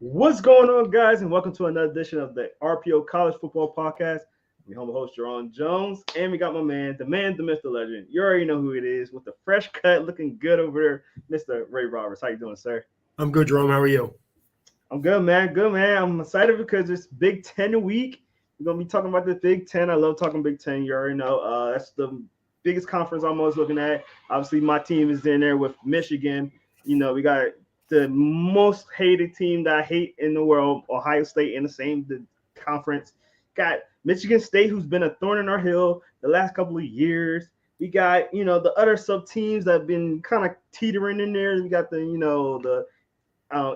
What's going on, guys, and welcome to another edition of the RPO College Football Podcast. I'm your humble host, Jerron Jones, and we got my man, the myth, the legend. You already know who it is, with the fresh cut, looking good over there, Mr. Ray Roberts. How you doing, sir? I'm good, Jerome. How are you? I'm good, man. Good, man. I'm excited because it's Big Ten week. We're gonna be talking about the Big Ten. I love talking Big Ten. You already know. That's the biggest conference I'm always looking at. Obviously, my team is in there with Michigan. We got the most hated team that I hate in the world, Ohio State, in the conference. Got Michigan State, who's been a thorn in our heel the last couple of years. We got, the other sub teams that have been kind of teetering in there. We got the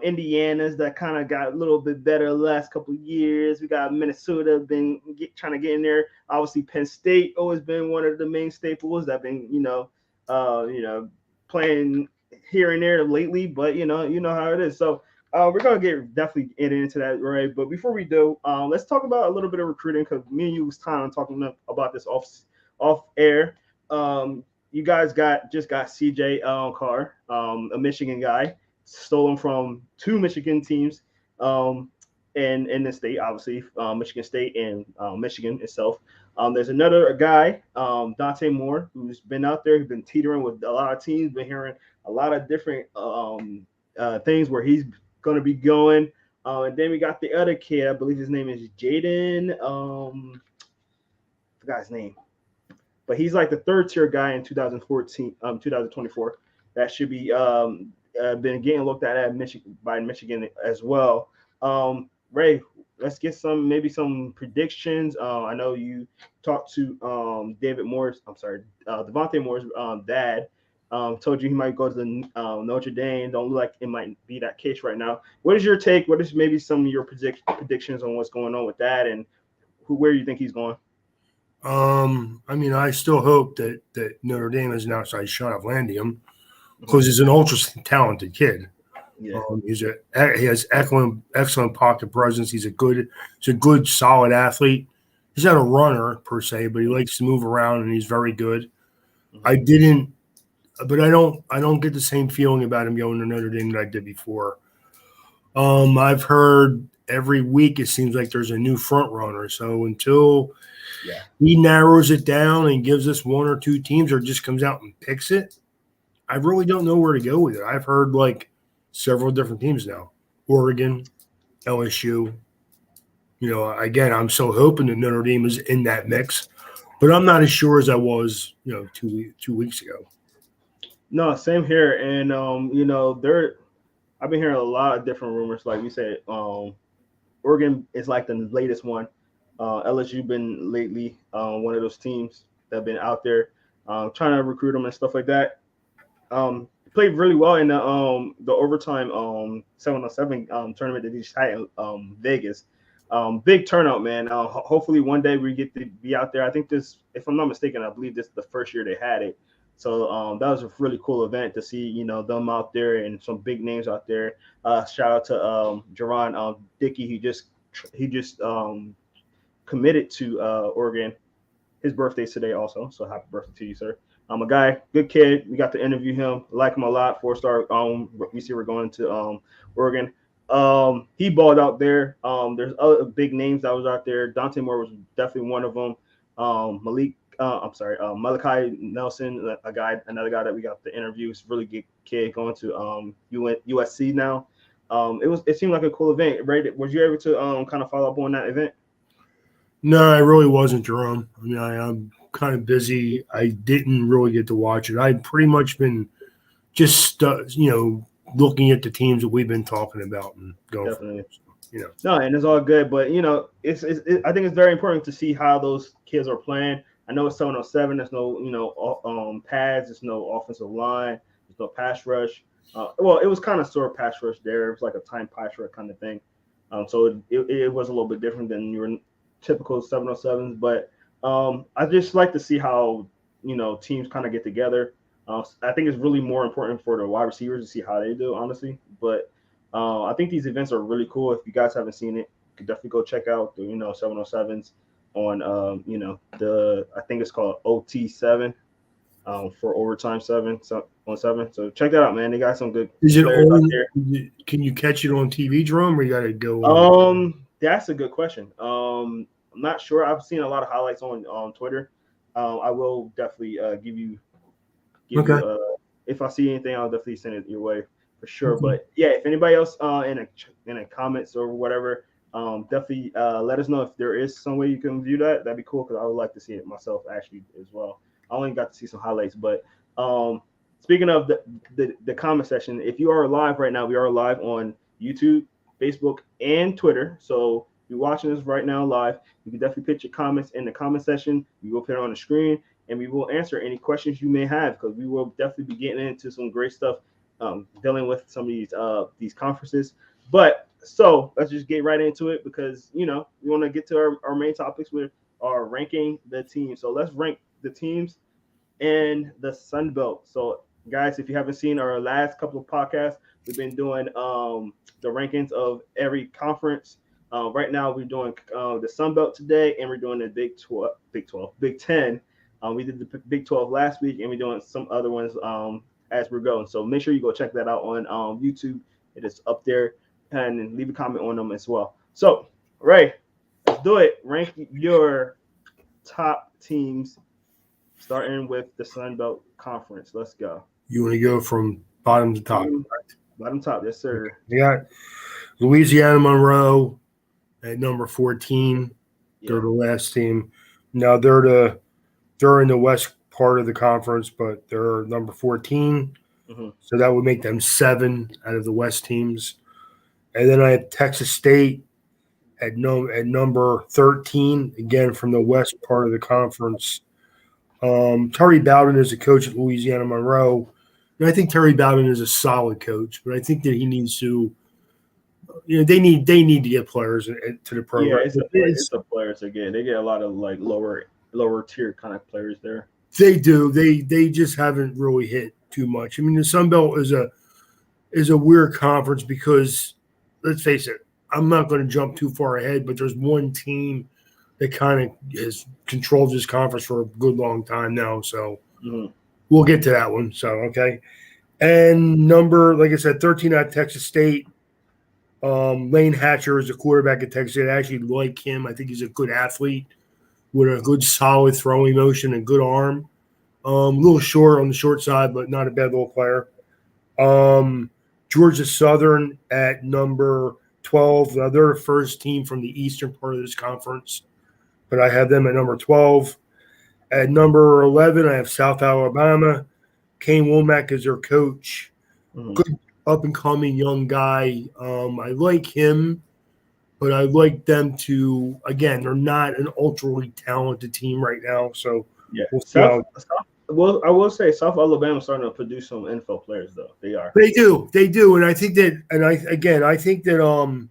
Indiana's that kind of got a little bit better the last couple of years. We got Minnesota trying to get in there. Obviously, Penn State always been one of the main staples that been playing here and there lately. But you know how it is. So we're gonna definitely get into that, right? But before we do, let's talk about a little bit of recruiting because me and you was talking about this off air. You guys just got CJ Carr, a Michigan guy, stolen from two Michigan teams in the state, obviously, Michigan State and Michigan itself. There's another guy, Dante Moore, who's been out there. He's been teetering with a lot of teams, been hearing a lot of different things where he's going to be going. And then we got the other kid. I believe his name is Jaden. I forgot his name. But he's like the third tier guy in 2024. That should be been getting looked at Michigan as well. Ray, let's get maybe some predictions. I know you talked to David Moore's. I'm sorry, Devontae Moore's dad. Told you he might go to the Notre Dame. Don't look like it might be that case right now. What is your take? What is maybe some of your predictions on what's going on with that and where you think he's going? I still hope that Notre Dame is an outside shot of landing him because he's an ultra talented kid. Yeah. He has excellent pocket presence. He's a good solid athlete. He's not a runner per se, but he likes to move around and he's very good. Mm-hmm. I don't get the same feeling about him going to Notre Dame that I did before. I've heard every week it seems like there's a new front runner. So until he narrows it down and gives us one or two teams or just comes out and picks it, I really don't know where to go with it. I've heard like several different teams now. Oregon, LSU. Again, I'm so hoping that Notre Dame is in that mix, but I'm not as sure as I was, 2 weeks ago. No, same here. And I've been hearing a lot of different rumors. Like we said, Oregon is like the latest one. LSU been lately one of those teams that have been out there trying to recruit them and stuff like that. Played really well in the overtime 7-on-7 tournament that he just had in Vegas. Big turnout, man. Hopefully one day we get to be out there. I think this, if I'm not mistaken, I believe this is the first year they had it. So that was a really cool event to see, them out there and some big names out there. Shout out to Jerron Dickey. He just committed to Oregon. His birthday's today also, so happy birthday to you, sir. A guy, good kid. We got to interview him. Like him a lot. 4-star receiver going to Oregon. He balled out there. There's other big names that was out there. Dante Moore was definitely one of them. Malachi Nelson, another guy that we got to interview. He's a really good kid going to USC now. It seemed like a cool event. Right? Was you able to kind of follow up on that event? No, I really wasn't, Jerome. I'm kind of busy. I didn't really get to watch it. I'd pretty much been just looking at the teams that we've been talking about and going. Definitely. No, and it's all good, but it's I think it's very important to see how those kids are playing. I know it's 7-on-7. There's no pads. There's no offensive line. There's no pass rush. Well, it was kind of sort of pass rush there. It was like a time pass rush kind of thing. So it was a little bit different than your typical 7-on-7s, but I just like to see how teams kind of get together. I think it's really more important for the wide receivers to see how they do, honestly. But I think these events are really cool. If you guys haven't seen it, you can definitely go check out the 7-on-7s on I think it's called OT7. for overtime 7 on 7. So check that out, man. They got some good Is it players out on? there. Can you catch it on TV, Jerome, or you got to go on? That's a good question. I'm not sure. I've seen a lot of highlights on Twitter. I will definitely give you if I see anything, I'll definitely send it your way for sure. Okay. But yeah, if anybody else in the comments or whatever, definitely let us know if there is some way you can view that. That'd be cool because I would like to see it myself actually as well. I only got to see some highlights, but speaking of the comment section, if you are live right now, we are live on YouTube, Facebook, and Twitter. So if you're watching this right now live, you can definitely put your comments in the comment section. We will put it on the screen, and we will answer any questions you may have because we will definitely be getting into some great stuff dealing with some of these conferences. But so let's just get right into it because we want to get to our main topics with our ranking the teams. So let's rank the teams in the Sun Belt. So guys, if you haven't seen our last couple of podcasts, we've been doing the rankings of every conference. Right now we're doing the Sun Belt today, and we're doing the Big 10. We did the Big 12 last week, and we're doing some other ones as we're going. So make sure you go check that out on YouTube. It is up there, and leave a comment on them as well. So, Ray, let's do it. Rank your top teams, starting with the Sun Belt Conference. Let's go. You want to go from bottom to top? Bottom top, yes, sir. You got Louisiana Monroe at number 14. Yeah. They're the last team. Now they're in the west part of the conference, but they're number 14. Mm-hmm. So that would make them 7 out of the west teams. And then I have Texas State at number 13, again from the west part of the conference. Terry Bowden is a coach at Louisiana Monroe. And I think Terry Bowden is a solid coach, but I think that he needs to they need to get players to the program. Yeah, it's the players again. They get a lot of like lower tier kind of players there. They do. They just haven't really hit too much. I mean, the Sun Belt is a weird conference because let's face it, I'm not going to jump too far ahead, but there's one team that kind of has controlled this conference for a good long time now. So we'll get to that one. So, okay. And like I said, 13 out of Texas State. Lane Hatcher is a quarterback at Texas State. I actually like him. I think he's a good athlete with a good solid throwing motion and good arm. A little short on the short side, but not a bad little player. Georgia Southern at number 12. They're the first team from the eastern part of this conference, but I have them at number 12. At number 11, I have South Alabama. Kane Womack is their coach. Good up-and-coming young guy. I like him, but I like them to – again, they're not an ultra talented team right now. So, yeah. Well, I will say South Alabama's starting to produce some NFL players, though. They are. They do. And I think that – and I think that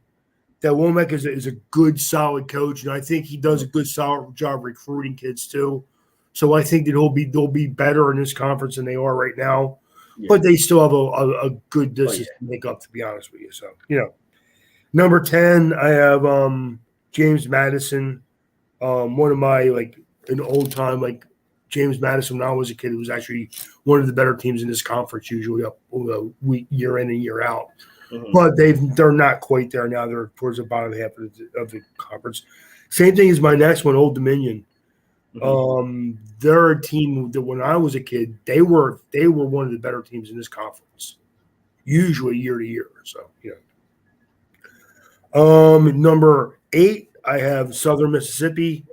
that Womack is a good, solid coach, and I think he does a good, solid job recruiting kids too. So I think that they'll be better in this conference than they are right now. Yeah. But they still have a good distance to make up, to be honest with you. So, number 10, I have James Madison. One of my, an old-time, James Madison when I was a kid, was actually one of the better teams in this conference, usually up year in and year out. Mm-hmm. But they're not quite there now. They're towards the bottom half of the conference. Same thing as my next one, Old Dominion. Mm-hmm. They're a team that when I was a kid, they were one of the better teams in this conference, usually year to year. So number 8, I have Southern Mississippi.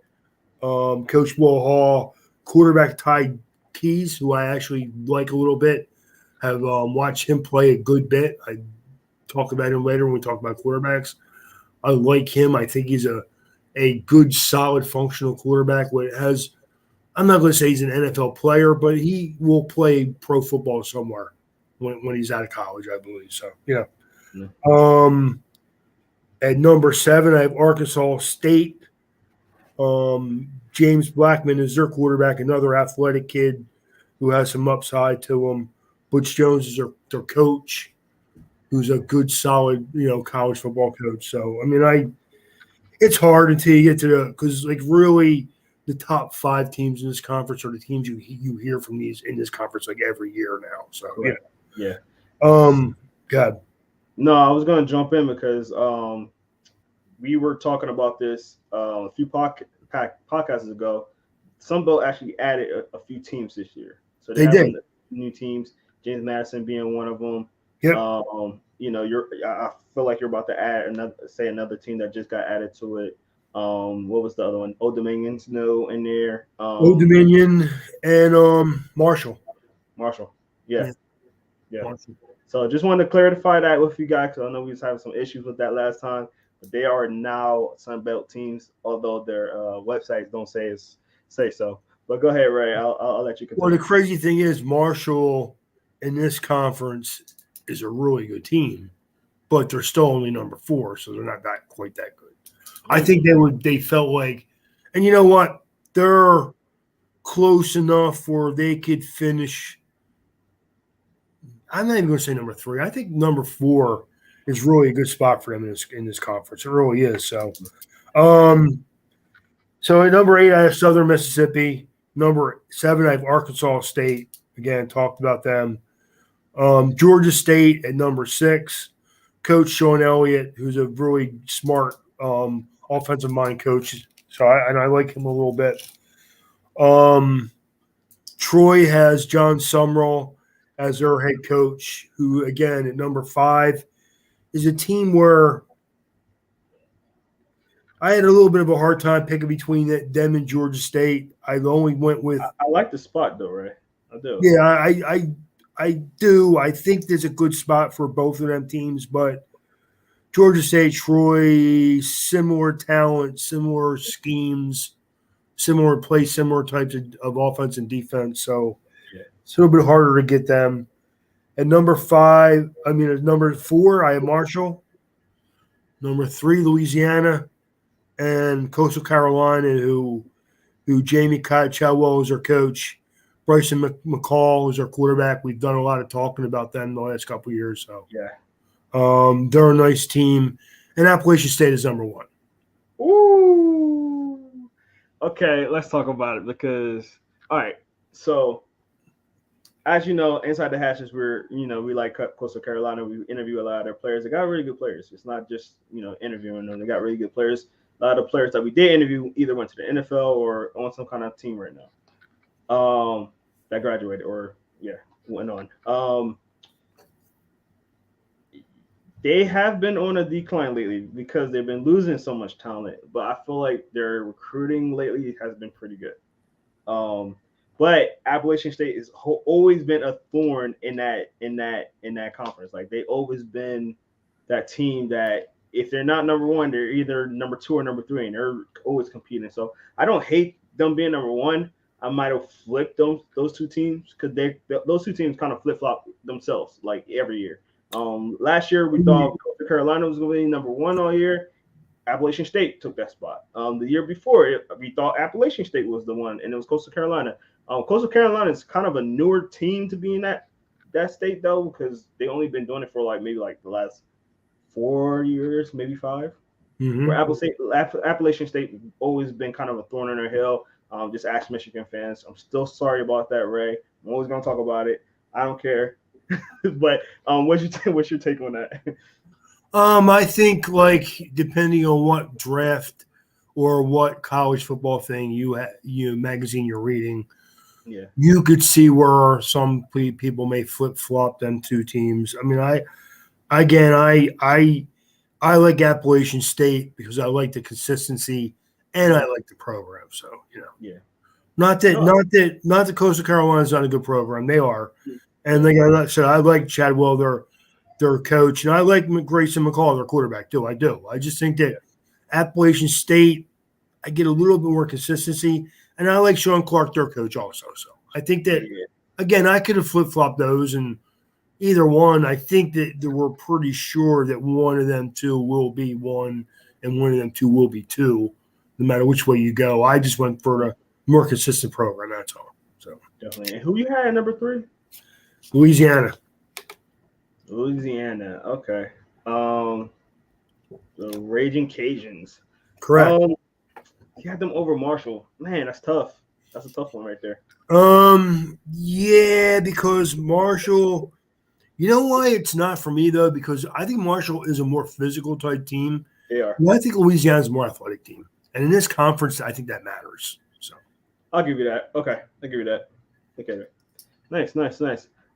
Coach Will Hall, quarterback Ty Keys, who I actually like a little bit. Have watched him play a good bit. I talk about him later when we talk about quarterbacks. I like him. I think he's a good, solid, functional quarterback. I'm not going to say he's an NFL player, but he will play pro football somewhere when he's out of college, I believe. So, at number 7, I have Arkansas State. James Blackman is their quarterback, another athletic kid who has some upside to him. Butch Jones is their coach, who's a good, solid, college football coach. So, I mean, it's hard until you get to because really the top 5 teams in this conference are the teams you hear from these in this conference like every year now. So yeah. God. No, I was gonna jump in because we were talking about this a few podcasts ago. Sunbelt actually added a few teams this year, so they have did. New teams. James Madison being one of them. Yep. I feel like you're about to add another team that just got added to it. What was the other one? Old Dominion's in there. Old Dominion and Marshall. Yeah. Marshall. So just wanted to clarify that with you guys because I know we was having some issues with that last time. But they are now Sunbelt teams, although their websites don't say so. But go ahead, Ray. I'll let you continue. Well, the crazy thing is Marshall in this conference is a really good team, but they're still only number 4, so they're not quite that good. I think they felt like, and you know what? They're close enough where they could finish. I'm not even going to say number 3. I think number 4 is really a good spot for them in this conference. It really is. So, so at number 8, I have Southern Mississippi. Number 7, I have Arkansas State. Again, talked about them. Georgia State at number 6. Coach Sean Elliott, who's a really smart offensive mind coach. So I like him a little bit. Troy has John Sumrall as their head coach, who, again, at number 5, is a team where I had a little bit of a hard time picking between them and Georgia State. I only went with – I like the spot, though, Ray. I do. Yeah, I do. I think there's a good spot for both of them teams, but Georgia State, Troy, similar talent, similar schemes, similar play, similar types of offense and defense. So it's a little bit harder to get them. At number 4, I have Marshall. Number 3, Louisiana, and Coastal Carolina, who Jamie Chadwell is their coach. Bryson McCall is our quarterback. We've done a lot of talking about them the last couple of years. So they're a nice team. And Appalachian State is number 1. Ooh. Okay, let's talk about it because all right. So as you know, inside the hatches, we like Coastal Carolina. We interview a lot of their players. They got really good players. It's not just interviewing them. They got really good players. A lot of the players that we did interview either went to the NFL or on some kind of team right now. That graduated or went on. They have been on a decline lately because they've been losing so much talent. But I feel like their recruiting lately has been pretty good. But Appalachian State has always been a thorn in that conference. Like they've always been that team that if they're not number 1, they're either number 2 or number 3, and they're always competing. So I don't hate them being number 1. I might have flipped those 2 teams because those 2 teams kind of flip flop themselves like every year. Last year we thought Coastal Carolina was going to be number 1 all year. Appalachian State took that spot. The year before we thought Appalachian State was the one, and it was Coastal Carolina. Coastal Carolina is kind of a newer team to be in that state though, because they only been doing it for maybe the last 4 years, maybe 5. Mm-hmm. Where Appalachian State always been kind of a thorn in their heel. Just ask Michigan fans. I'm still sorry about that, Ray. I'm always gonna talk about it. I don't care. But what's your take on that? I think depending on what draft or what college football thing you magazine you're reading, you could see where some people may flip flop them 2 teams. I mean, I like Appalachian State because I like the consistency and I like the program. So not that Coastal Carolina is not a good program. They are, and I like Chadwell, their coach, and I like Grayson McCall, their quarterback too. I do. I just think that Appalachian State, I get a little bit more consistency, and I like Sean Clark, their coach, also. So I think that again, I could have flip flopped those, and either one. I think that we're pretty sure that one of them 2 will be 1, and one of them 2 will be 2, no matter which way you go. I just went for a more consistent program. That's all. So definitely. And who you had at number 3? Louisiana. Okay. The Raging Cajuns. Correct. He had them over Marshall. Man, that's tough. That's a tough one right there. Yeah, because Marshall. You know why it's not for me though? Because I think Marshall is a more physical type team. They are. Well, I think Louisiana's a more athletic team, and in this conference, I think that matters. So I'll give you that. Okay, I'll give you that. Okay. Nice.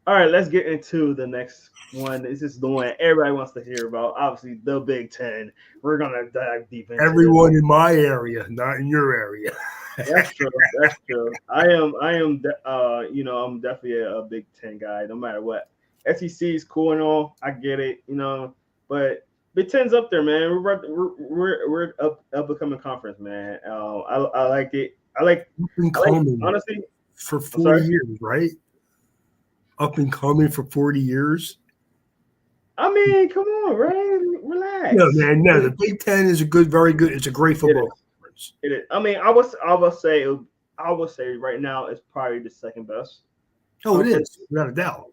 All right, let's get into the next one. This is the one everybody wants to hear about. Obviously, the Big Ten. We're gonna dive deep into everyone in my area, not in your area. That's true. That's true. I'm definitely a Big Ten guy, no matter what. SEC is cool and all. I get it, but Big Ten's up there, man. We're up becoming conference, man. I like it. I like honestly for 40 years, right? Up and coming for 40 years. I mean, come on, right? Relax. No, man. No, the Big Ten is very good. It's a great football conference. It is. I mean, I would say right now it's probably the second best. Oh, it is, without a doubt.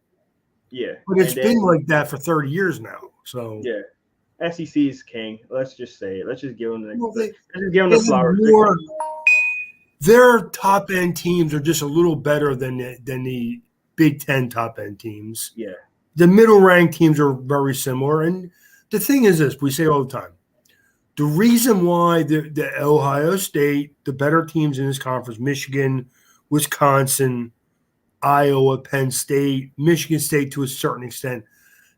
Yeah, but it's been like that for 30 years now. So yeah, SEC is king. Let's just say it. Let's just give them the flowers. Their top end teams are just a little better than the Big Ten top end teams. Yeah, the middle ranked teams are very similar. And the thing is this: we say all the time, the reason why the Ohio State, the better teams in this conference, Michigan, Wisconsin, Iowa, Penn State, Michigan State to a certain extent,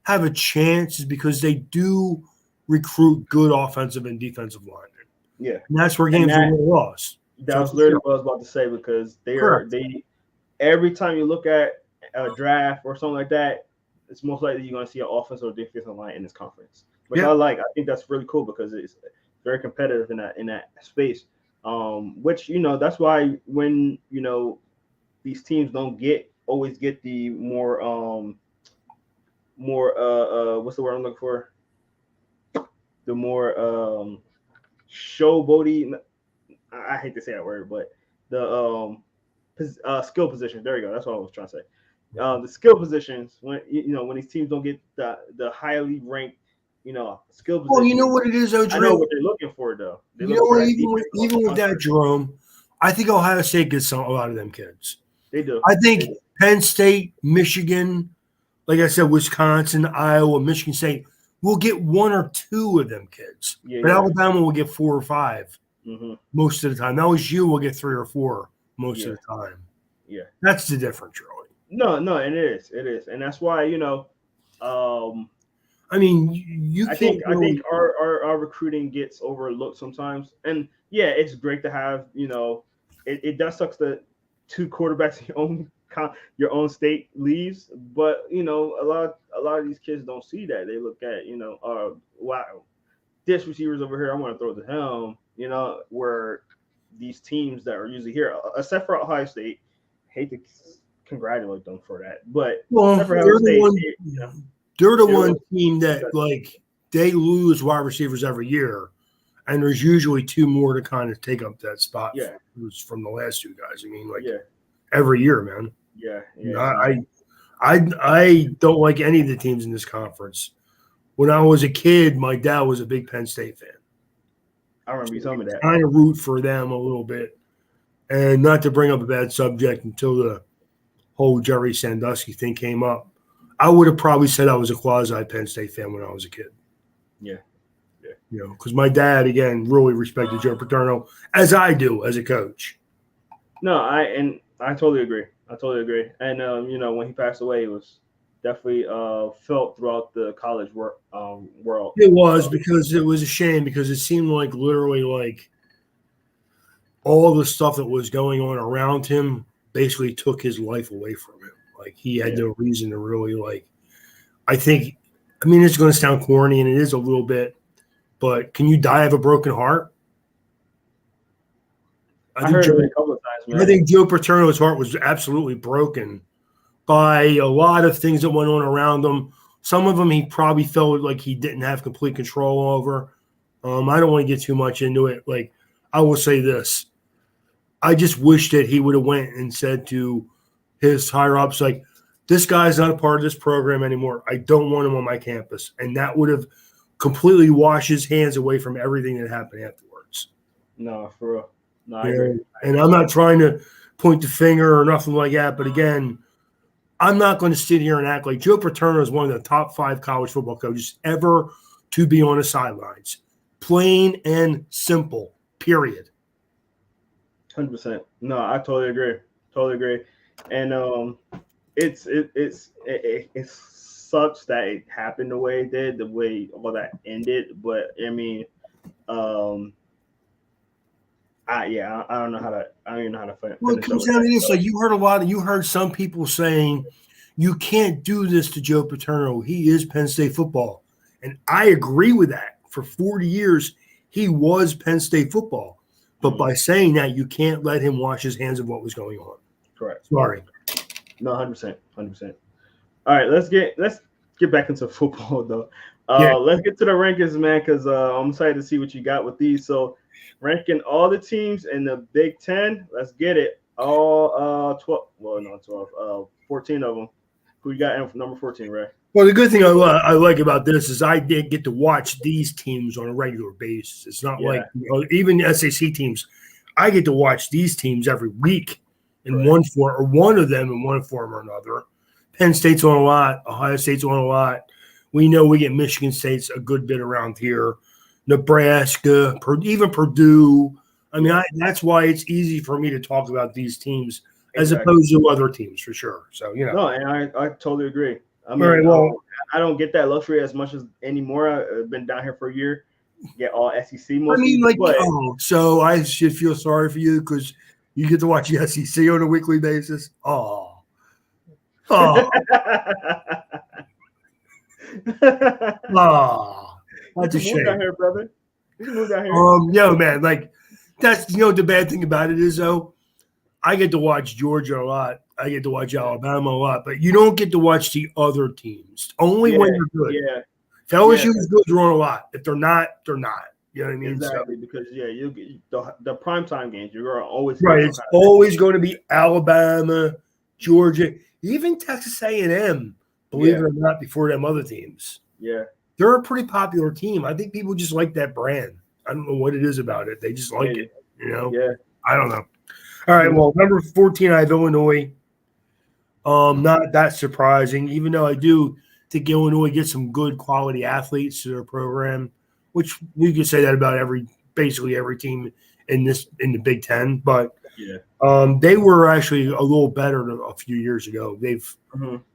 have a chance is because they do recruit good offensive and defensive linemen. Yeah. And that's where games are lost. That's literally what I was about to say, because they every time you look at a draft or something like that, it's most likely you're going to see an offensive or defensive line in this conference. Which I think that's really cool because it's very competitive in that space. Which, that's why when, these teams don't always get the more what's the word I'm looking for? The more showboaty. I hate to say that word, but the skill positions. There you go. That's what I was trying to say. The skill positions, when when these teams don't get the highly ranked skill positions. Well, you know what it is, though, Jerome? I know what they're looking for, though. Even with that, Jerome, I think Ohio State gets a lot of them kids. They do. I think Penn State, Michigan, like I said, Wisconsin, Iowa, Michigan State will get one or two of them kids. But Alabama will get 4 or 5 most of the time. LSU will get 3 or 4 most of the time. Yeah. That's the difference, really. No, and it is. It is. And that's why, I mean, I think our recruiting gets overlooked sometimes. And it's great to have, it does suck that 2 quarterbacks in your own state leaves, but a lot of these kids don't see that. They look at wow, this receiver's over here, I want to throw to him. Where these teams that are usually here, except for Ohio State, hate to congratulate them for that, but they're the one team that like they lose wide receivers every year, and there's usually 2 more to kind of take up that spot. From the last 2 guys. I mean, every year, man. I don't like any of the teams in this conference. When I was a kid, my dad was a big Penn State fan. I remember you telling me that. Kind of root for them a little bit, and not to bring up a bad subject until the whole Jerry Sandusky thing came up. I would have probably said I was a quasi Penn State fan when I was a kid. Yeah. Because my dad, again, really respected Joe Paterno, as I do as a coach. No, I totally agree. And when he passed away, it was definitely felt throughout the college world. It was, because it was a shame, because it seemed like literally like all the stuff that was going on around him basically took his life away from him. Like he had no reason to really it's going to sound corny, and it is a little bit, but can you die of a broken heart? I heard it a couple of times, man. I think Joe Paterno's heart was absolutely broken by a lot of things that went on around him. Some of them he probably felt like he didn't have complete control over. I don't want to get too much into it. Like, I will say this. I just wish that he would have went and said to his higher ups, like, this guy's not a part of this program anymore. I don't want him on my campus. And that would have completely washed his hands away from everything that happened afterwards. No, for real. No, I agree. And I'm not trying to point the finger or nothing like that. But again, I'm not going to sit here and act like Joe Paterno is one of the top 5 college football coaches ever to be on the sidelines. Plain and simple, period. 100%. No, I totally agree. Totally agree. And it sucks that it happened the way it did, the way all that ended. But I mean, I don't know how to. I don't even know how to finish. Well, it comes down to this. Like you heard some people saying, you can't do this to Joe Paterno. He is Penn State football. And I agree with that. For 40 years, he was Penn State football. But by saying that, you can't let him wash his hands of what was going on. Correct. Sorry. No, 100%. 100%. All right, let's get back into football, though. Let's get to the rankings, man, because I'm excited to see what you got with these. So, ranking all the teams in the Big 10. Let's get it. All 12. Well, no, 12. 14 of them. Who you got in number 14, Ray? Well, the good thing I like about this is I did get to watch these teams on a regular basis. It's not like even SEC teams. I get to watch these teams every week in one of them in one form or another. Penn State's on a lot. Ohio State's on a lot. We know we get Michigan State's a good bit around here. Nebraska, even Purdue. I mean, that's why it's easy for me to talk about these teams as opposed to other teams for sure. So, No, and I totally agree. I mean, I don't get that luxury as much as anymore. I've been down here for a year. Get all SEC mostly. I mean, so I should feel sorry for you because you get to watch the SEC on a weekly basis. Oh. That's a shame. Down here, brother. You can move down here. Man, like that's the bad thing about it is though, I get to watch Georgia a lot. I get to watch Alabama a lot, but you don't get to watch the other teams. Only when they're good. Yeah. If LSU is good, you're on a lot. If they're not, they're not. You know what I mean? Exactly, because you get the primetime games, you're always right. It's always going to be Alabama, Georgia, even Texas A&M. Believe it or not, before them other teams. Yeah, they're a pretty popular team. I think people just like that brand. I don't know what it is about it. They just like it. Yeah. I don't know. All right. Well, number 14, I have Illinois. Not that surprising, even though I do think Illinois gets some good quality athletes to their program, which we could say that about basically every team in the Big Ten. But they were actually a little better a few years ago. They've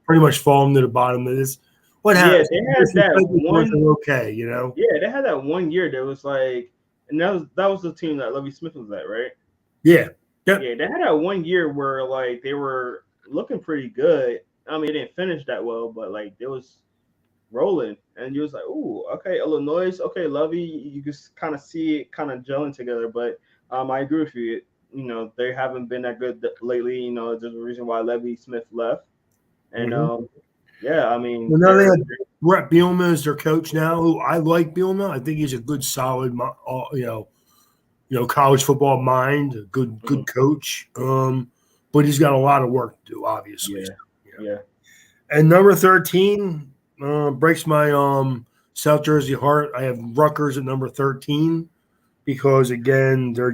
pretty much fallen to the bottom of this. What happened? Yeah, they had that one. Okay, Yeah, they had that 1 year that was like, and that was the team that Lovie Smith was at, right? Yeah. Yep. Yeah, they had that 1 year where like they were looking pretty good. I mean, it didn't finish that well, but like it was rolling, and you was like, "Ooh, okay, Illinois, okay, Lovey." You just kind of see it kind of gelling together. But I agree with you. They haven't been that good lately. There's a reason why Lovie Smith left, and I mean, well, now they have Brett Bielema as their coach now. Who I like Bielema. I think he's a good, solid, college football mind, a good coach. But he's got a lot of work to do, obviously. Yeah. And number 13 breaks my South Jersey heart. I have Rutgers at number 13 because, again, I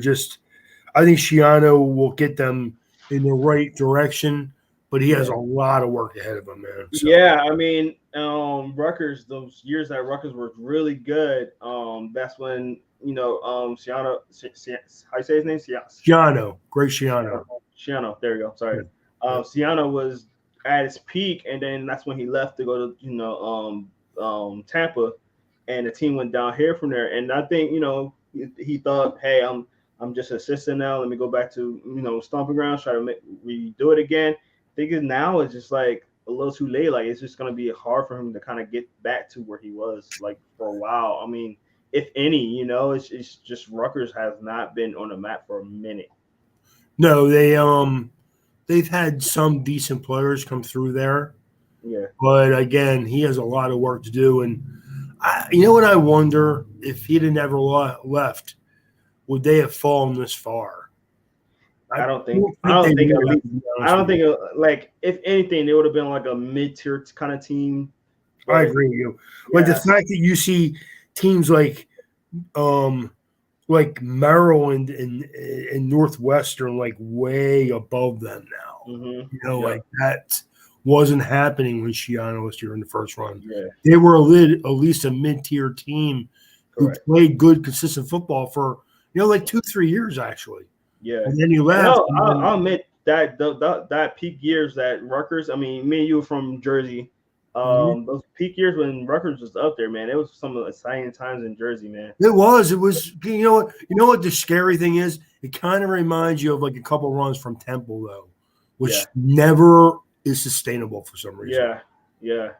think Schiano will get them in the right direction, but he has a lot of work ahead of him, man. So. Yeah, I mean, Rutgers, those years that Rutgers were really good, that's when Schiano, how you say his name? Schiano, Greg Schiano. Schiano, there you go. Sorry. Schiano was at his peak, and then that's when he left to go to Tampa, and the team went down here from there. And I think he thought, hey, I'm just an assistant now. Let me go back to stomping grounds, try to redo it again. Thinking now it's just like a little too late. Like it's just gonna be hard for him to kind of get back to where he was like for a while. I mean, if any, it's just Rutgers has not been on the map for a minute. No, they've had some decent players come through there. Yeah. But again, he has a lot of work to do. And what I wonder, if he'd have never left, would they have fallen this far? I don't think like if anything, they would have been like a mid-tier kind of team. I agree with you. But the fact that you see teams like like Maryland and Northwestern like way above them now. Mm-hmm. You know, Yeah. like that wasn't happening when Shiano was here in the first run. Yeah. They were at least a mid-tier team who Correct. played good, consistent football for, like 2-3 years actually. Yeah. And then you left. I'll admit that peak years at Rutgers. I mean, me and you were from Jersey. Those peak years when Rutgers was up there, man, it was some of the exciting times in Jersey, man. It was. You know what the scary thing is? It kind of reminds you of like a couple runs from Temple though, which never is sustainable for some reason. Yeah.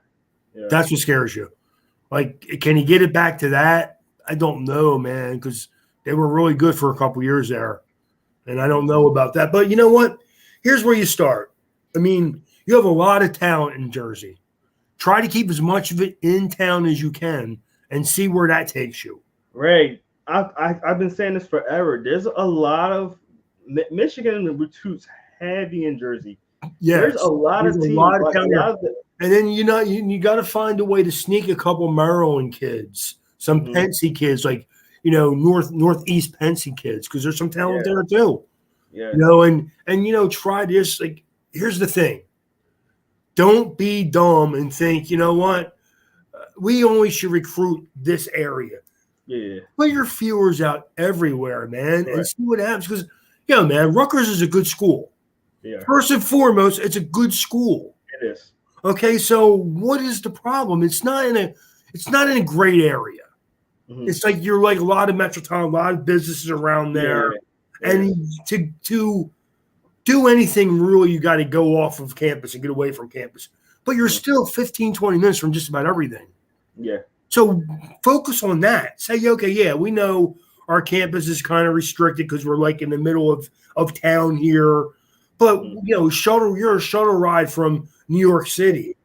That's what scares you. Like, can you get it back to that? I don't know, man, because they were really good for a couple years there. And I don't know about that. But you know what? Here's where you start. I mean, you have a lot of talent in Jersey. Try to keep as much of it in town as you can and see where that takes you. Right. I've been saying this forever. There's a lot of Michigan recruits heavy in Jersey. Yes. There's a lot of teams. And then you got to find a way to sneak a couple Maryland kids, some Penn State kids, like northeast Penn State kids, because there's some talent there too. Yeah. And try this. Like, here's the thing: don't be dumb and think, you know what, we only should recruit this area. Yeah. Put your feelers out everywhere, man, and see what happens. Because man, Rutgers is a good school. Yeah. First and foremost, it's a good school. It is. Okay, so what is the problem? It's not in a great area. Mm-hmm. It's like you're like a lot of metropolitan, a lot of businesses around there, and to do anything really, you got to go off of campus and get away from campus. But you're still 15, 20 minutes from just about everything. Yeah. So focus on that. Say, okay, we know our campus is kind of restricted because we're like in the middle of town here. But you're a shuttle ride from New York City.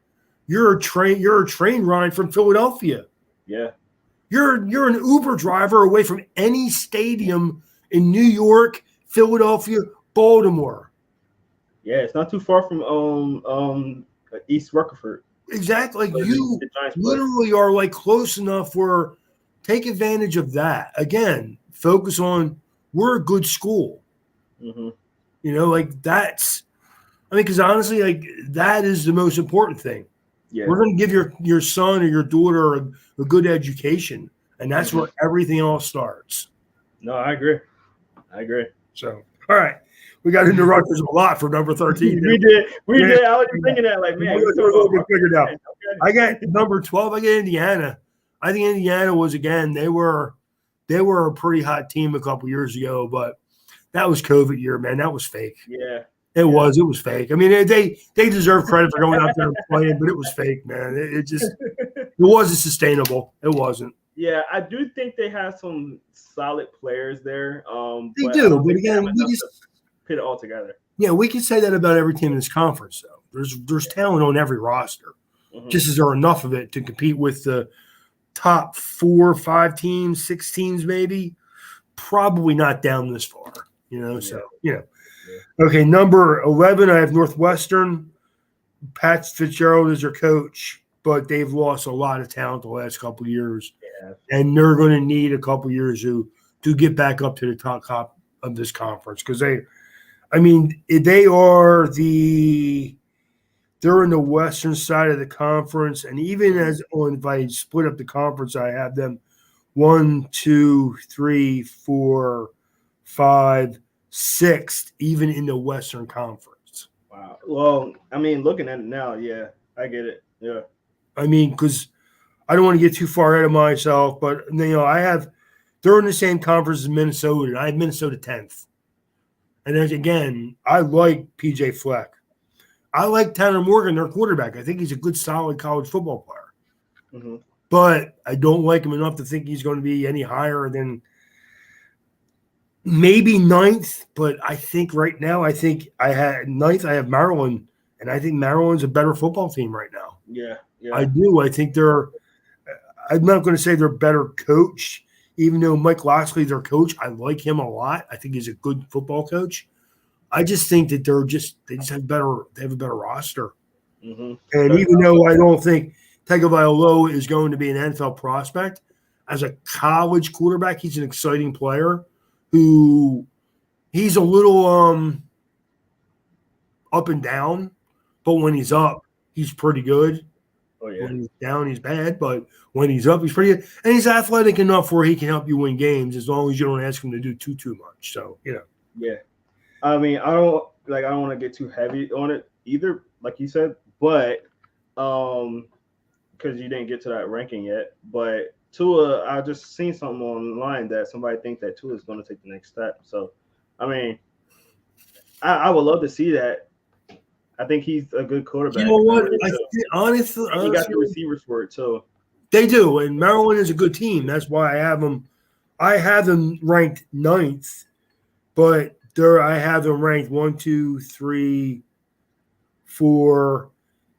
You're a train ride from Philadelphia. Yeah. You're an Uber driver away from any stadium in New York, Philadelphia, Baltimore. Yeah, it's not too far from East Rutherford. Exactly. Like you literally are like close enough where take advantage of that. Again, focus on we're a good school. Mm-hmm. Like that's, because honestly, like that is the most important thing. Yeah. We're going to give your son or your daughter a good education, and that's where everything else starts. No, I agree. So, all right. We got into Rutgers a lot for number 13. We did. I was thinking that, like, man. We figured out. Okay. I got number 12. I got Indiana. I think Indiana was, again, they were a pretty hot team a couple years ago, but that was COVID year, man. That was fake. Yeah. It was fake. I mean, they deserve credit for going out there and playing, but it was fake, man. It wasn't sustainable. It wasn't. Yeah, I do think they have some solid players there. They do, but again, we just put it all together. Yeah, we can say that about every team in this conference, though. There's talent on every roster. Mm-hmm. Just is there enough of it to compete with the top 4 or 5 teams, 6 teams, maybe? Probably not down this far. So. Okay, number 11, I have Northwestern. Pat Fitzgerald is their coach, but they've lost a lot of talent the last couple of years. Yeah. And they're going to need a couple of years to get back up to the top of this conference because they're in the western side of the conference. And even if I split up the conference, I have them 1, 2, 3, 4, 5, 6th, even in the Western Conference. Wow. Well, looking at it now, yeah, I get it. Yeah. Because I don't want to get too far ahead of myself, but they're in the same conference as Minnesota, and I have Minnesota 10th. And then again, I like PJ Fleck. I like Tanner Morgan, their quarterback. I think he's a good, solid college football player. Mm-hmm. But I don't like him enough to think he's going to be any higher than maybe 9th, but I think right now, I had 9th, I have Maryland, and I think Maryland's a better football team right now. Yeah. I do. I think I'm not going to say they're better coach, even though Mike Lockley's their coach. I like him a lot. I think he's a good football coach. I just think that they have a better roster. Mm-hmm. And even though I don't think Tagovailoa is going to be an NFL prospect, as a college quarterback, he's an exciting player who he's a little up and down, but when he's up, he's pretty good. Oh yeah. When he's down, he's bad, but when he's up, he's pretty good. And he's athletic enough where he can help you win games as long as you don't ask him to do too much. So, Yeah. I mean, I don't want to get too heavy on it either, like you said, but because you didn't get to that ranking yet. But Tua, I just seen something online that somebody thinks that Tua is going to take the next step. So, I mean, I would love to see that. I think he's a good quarterback. You know what? Honestly, he got the receivers for it too. They do, and Maryland is a good team. That's why I have them. I have them ranked 9th, but I have them ranked 1, 2, 3, 4,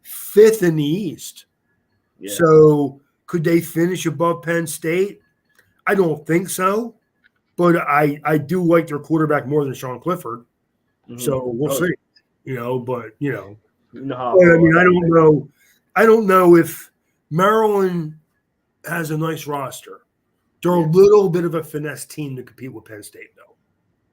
5th in the East. Yeah. So could they finish above Penn State? I don't think so, but I do like their quarterback more than Sean Clifford. Mm-hmm. So we'll see. But I don't know. I don't know if Maryland has a nice roster. They're a little bit of a finesse team to compete with Penn State, though.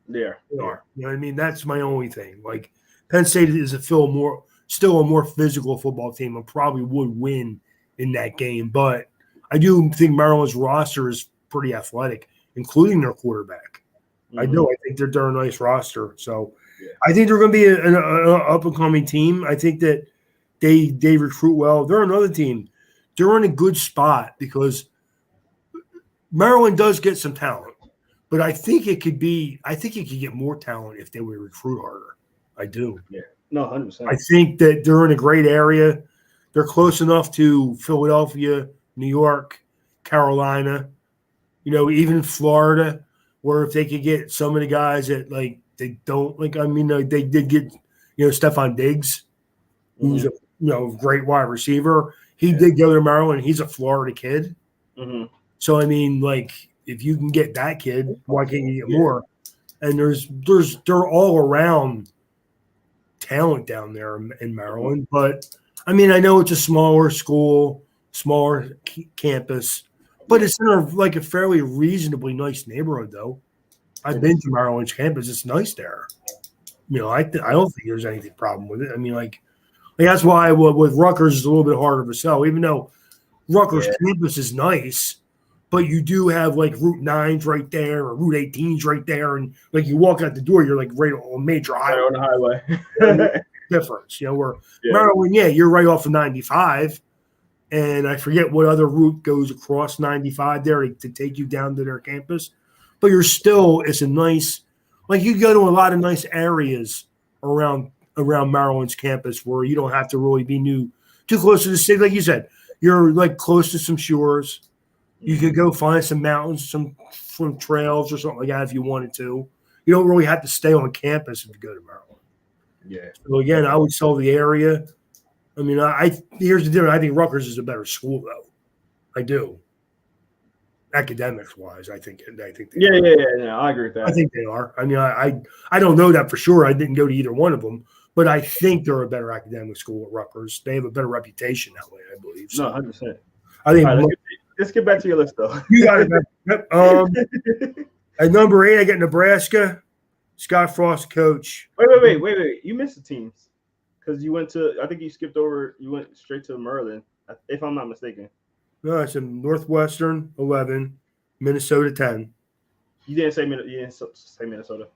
They are. You know what I mean? That's my only thing. Like Penn State is still a more physical football team and probably would win in that game. But I do think Maryland's roster is pretty athletic, including their quarterback. Mm-hmm. I do. I think they're a nice roster. So I think they're going to be an up-and-coming team. I think that they recruit well. They're another team. They're in a good spot because Maryland does get some talent. But I think it could get more talent if they would recruit harder. I do. Yeah. No, 100%. I think that they're in a great area. They're close enough to Philadelphia, New York, Carolina, even Florida, where if they could get some of the guys that they don't they did get Stephon Diggs, who's a great wide receiver. He did go to Maryland. He's a Florida kid. Mm-hmm. So if you can get that kid, why can't you get more? And they're all around talent down there in Maryland. But I know it's a smaller school, smaller campus, but it's in a fairly reasonably nice neighborhood though. I've been to Maryland's campus. It's nice there. I don't think there's any problem with it. That's why with Rutgers is a little bit harder to sell, even though Rutgers campus is nice, but you do have Route 9's right there or Route 18's right there, and you walk out the door, you're right on a major highway. Right on the highway. Difference, where Maryland, you're right off of 95, and I forget what other route goes across 95 there to take you down to their campus. But it's a nice, you go to a lot of nice areas around Maryland's campus where you don't have to really be too close to the city. Like you said, you're close to some shores. You could go find some mountains, some trails or something like that if you wanted to. You don't really have to stay on campus if you go to Maryland. Yeah. So again, I would sell the area. Here's the difference. I think Rutgers is a better school though. I do. Academics wise, I think they are. I agree with that. I think they are. I don't know that for sure. I didn't go to either one of them, but I think they're a better academic school at Rutgers. They have a better reputation that way, I believe. So, no, 100%. I think. Right, let's get back to your list though. You got it. At number 8, I get Nebraska. Scott Frost, coach. Wait. You missed the teams because you went to. I think you skipped over. You went straight to Maryland, if I'm not mistaken. No, I said Northwestern 11, Minnesota 10. You didn't say Minnesota.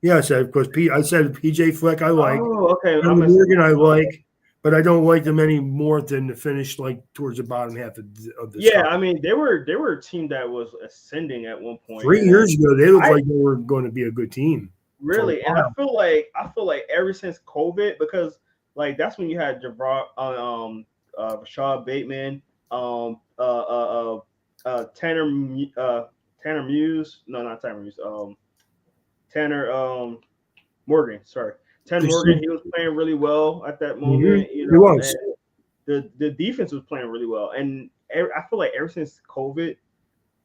Yeah, I said because I said PJ Fleck I like. Oh, okay. Oregon I like, but I don't like them any more than to finish towards the bottom half of the. Yeah, side. They were a team that was ascending at one point. 3 years ago, they looked like they were going to be a good team. Really, and I feel like ever since COVID, because that's when you had Rashad Bateman. Tanner Muse. No, not Tanner Muse. Tanner Morgan. Sorry, Tanner Morgan. He was playing really well at that moment. He was. The defense was playing really well, and I feel like ever since COVID,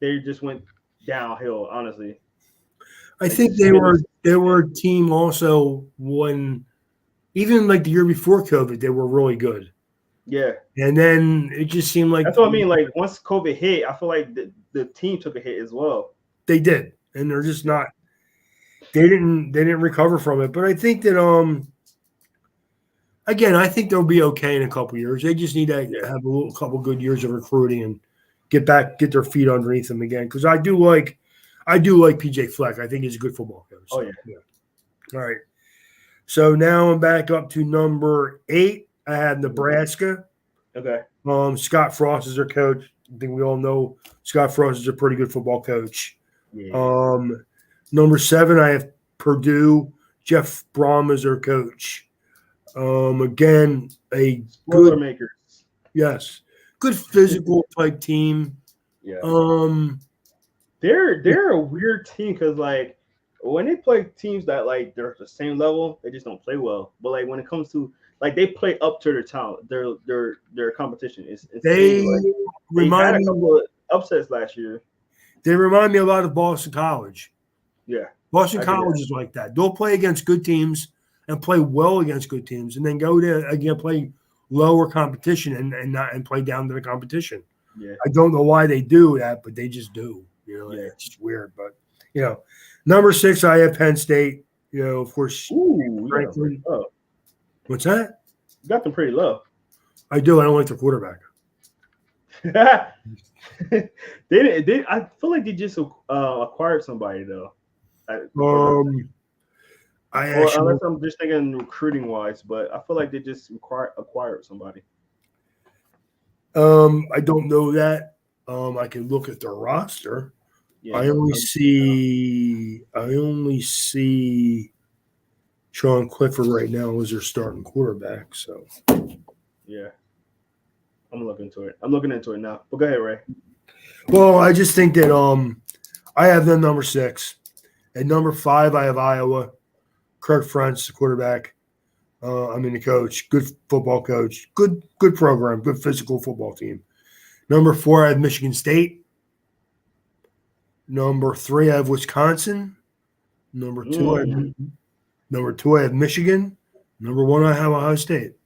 they just went downhill. Honestly, I think they were a team also when even the year before COVID, they were really good. Yeah. And then it just seemed like That's what I mean. Like once COVID hit, I feel like the team took a hit as well. they did, and they're just not. They didn't recover from it. But I think that again, I think they'll be okay in a couple of years. They just need to have a couple good years of recruiting and get their feet underneath them again. Because I do like PJ Fleck. I think he's a good football coach. So, yeah. All right. So now I'm back up to number 8. I had Nebraska. Okay. Scott Frost is their coach. I think we all know Scott Frost is a pretty good football coach. Yeah. Number 7, I have Purdue. Jeff Brom is their coach. Again, a good makers. Yes, good physical type team. Yeah. They're a weird team because like when they play teams that like they're the same level, they just don't play well. But like when it comes to like they play up to their talent, their competition is they had a couple of upsets last year. They remind me a lot of Boston College. Yeah, Boston College is like that. They'll play against good teams and play well against good teams, and then go to again play lower competition and play down to the competition. Yeah, I don't know why they do that, but they just do. It's just weird. But number 6, I have Penn State. Of course. Ooh, What's that? You got them pretty low. I do. I don't like their quarterback. I feel like they just acquired somebody though. Unless I'm just thinking recruiting wise, but I feel like they just acquired somebody. I don't know that. I can look at their roster. Yeah, I only see Sean Clifford right now as their starting quarterback. So yeah, I'm looking into it. I'm looking into it now. But go ahead, Ray. Well, I just think that I have them number 6. At number 5, I have Iowa. Kirk Ferentz, the quarterback. The coach. Good football coach. Good program. Good physical football team. Number 4, I have Michigan State. Number 3, I have Wisconsin. Number 2, I have Michigan. Number 1, I have Ohio State.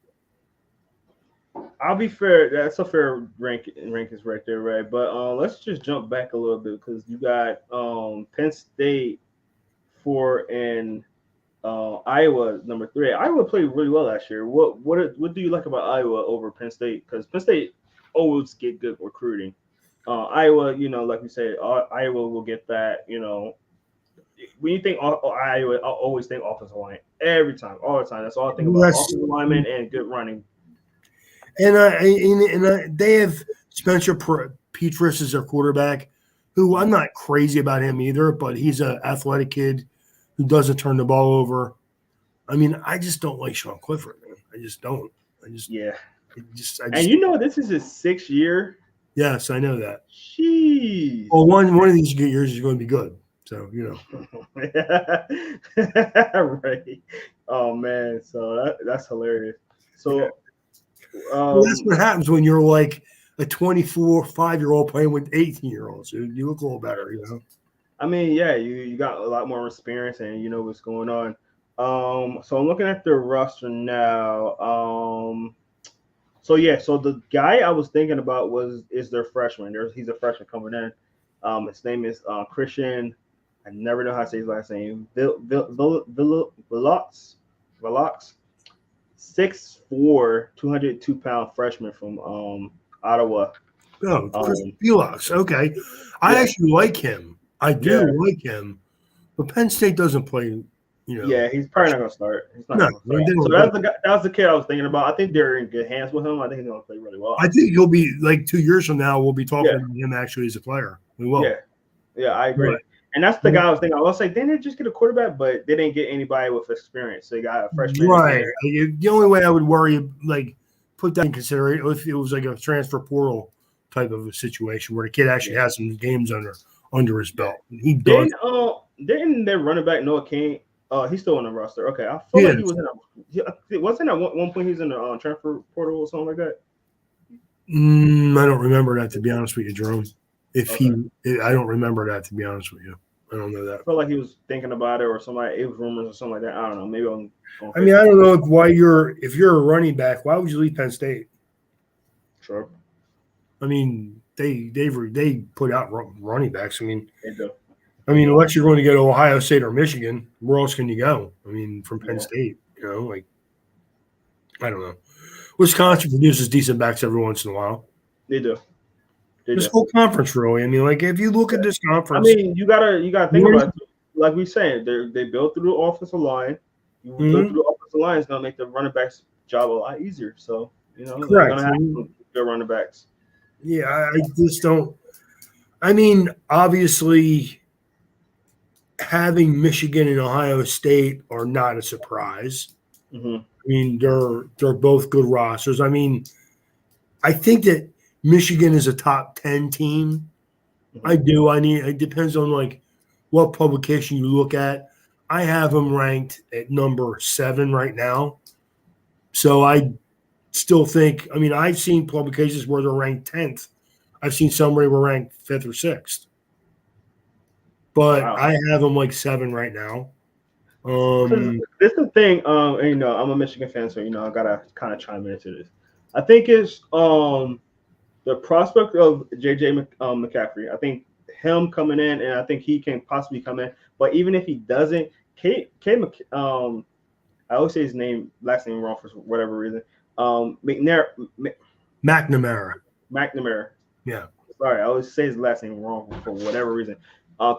I'll be fair. That's a fair rankings right there, right? But let's just jump back a little bit because you got Penn State 4 and Iowa number 3. Iowa played really well last year. What do you like about Iowa over Penn State? Because Penn State always get good recruiting. Iowa, like we said, Iowa will get that. When you think Iowa, I always think offensive line every time, all the time. That's all I think about: offensive linemen and good running. And they have Spencer Petras as their quarterback, who I'm not crazy about him either, but he's an athletic kid who doesn't turn the ball over. I just don't like Sean Clifford, man. I just don't. And this is his 6th year. Yes, I know that. Jeez. Well, one of these years is going to be good. So, Right. Oh, man. So that's hilarious. So that's what happens when you're like a 5-year-old playing with 18-year-olds. You look a little better, you got a lot more experience and you know what's going on. So I'm looking at the roster now. So the guy I was thinking about is their freshman. He's a freshman coming in. His name is Christian. I never know how to say his last name. Velox. 6'4", 202-pound freshman from Ottawa. Oh, Chris Velox. Okay. I actually like him. I do like him. But Penn State doesn't play, Yeah, he's probably not going to start. He's not going to start. So that was the kid I was thinking about. I think they're in good hands with him. I think he's going to play really well. I think he'll be, like 2 years from now, we'll be talking about him actually as a player. We will. Yeah, I agree. Right. And that's the guy I was thinking. I was like, they didn't just get a quarterback, but they didn't get anybody with experience. So they got a freshman. Right. The only way I would worry, put that in consideration, if it was like a transfer portal type of a situation where the kid actually has some games under his belt. He does. Didn't their running back Noah King? He's still on the roster. Okay, I feel like he was wasn't at one point he was in the transfer portal or something like that. I don't remember that, to be honest with you, Jerome. I don't remember that, to be honest with you. I don't know that. I felt like he was thinking about it, or it was rumors or something like that. I don't know. Maybe I don't know if you're a running back, why would you leave Penn State? Sure. I mean, they put out running backs. I mean, They do. Unless you're going to go to Ohio State or Michigan, where else can you go? I mean, from Penn Yeah. State, like I don't know. Wisconsin produces decent backs every once in a while. They do. This whole conference, really. I mean, like if you look at this conference, you gotta think about it. Like we saying, they built through the offensive line. You build through the offensive line is gonna make the running backs' job a lot easier. So they're gonna have good running backs. Yeah, I just don't. I mean, obviously, having Michigan and Ohio State are not a surprise. Mm-hmm. I mean, they're both good rosters. I mean, I think that Michigan is a top 10 team. Mm-hmm. I do. It depends on like what publication you look at. I have them ranked at number 7 right now. So I still think, I've seen publications where they're ranked 10th. I've seen some where we're ranked 5th or 6th. But wow. I have them like 7 right now. This is the thing. And, I'm a Michigan fan, so I gotta kind of chime into this. I think it's the prospect of JJ McCaffrey. I think him coming in, and I think he can possibly come in. But even if he doesn't, I always say his last name wrong for whatever reason. McNamara. Yeah. Sorry, I always say his last name wrong for whatever reason.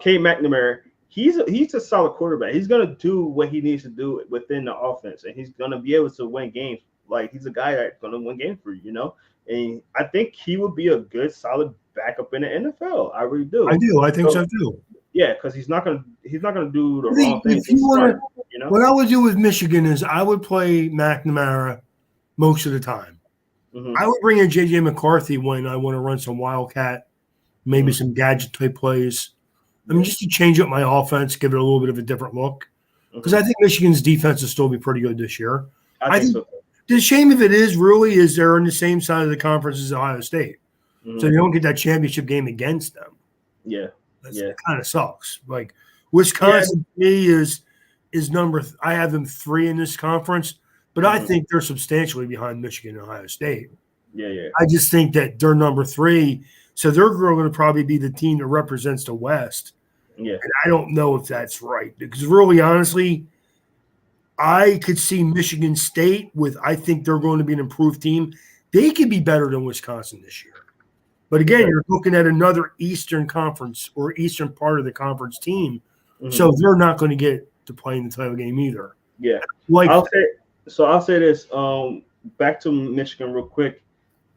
Cade McNamara. He's a solid quarterback. He's gonna do what he needs to do within the offense, and he's gonna be able to win games. Like he's a guy that's gonna win games for you, And I think he would be a good, solid backup in the NFL. I really do. I think so too. Yeah, because he's not gonna do the wrong thing. What I would do with Michigan is I would play McNamara most of the time. Mm-hmm. I would bring in JJ McCarthy when I want to run some wildcat, maybe some gadget type plays. Just to change up my offense, give it a little bit of a different look. Because I think Michigan's defense will still be pretty good this year. I think so. The shame of it is they're on the same side of the conference as Ohio State. Mm-hmm. So you don't get that championship game against them. Yeah. It kind of sucks. Like Wisconsin to me is I have them 3 in this conference, but I think they're substantially behind Michigan and Ohio State. Yeah. I just think that they're number 3. So they're going to probably be the team that represents the West. Yeah. And I don't know if that's right. Because really, honestly, I could see Michigan State I think they're going to be an improved team. They could be better than Wisconsin this year. But again, you're looking at another Eastern Conference or Eastern part of the conference team. Mm-hmm. So they're not going to get to play in the title game either. Yeah. I'll say this. Back to Michigan real quick.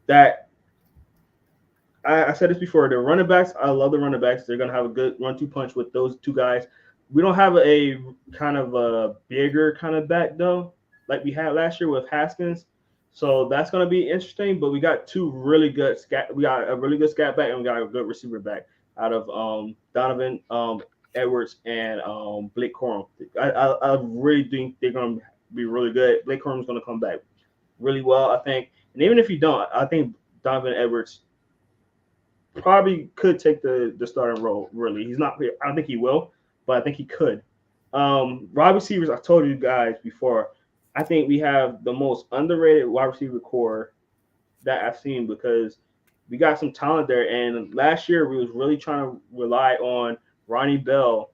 That I said this before. The running backs, I love the running backs. They're going to have a good 1-2 punch with those 2 guys. We don't have a kind of a bigger kind of back, though, like we had last year with Haskins. So that's going to be interesting. But we got 2 really good we got a really good scat back, and we got a good receiver back out of Donovan Edwards and Blake Corum. I really think they're going to be really good. Blake Corum's going to come back really well, I think. And even if you don't, I think Donovan Edwards probably could take the starting role. Really, he's not. I don't think he will, but I think he could. Wide receivers, I told you guys before. I think we have the most underrated wide receiver core that I've seen because we got some talent there. And last year we was really trying to rely on Ronnie Bell,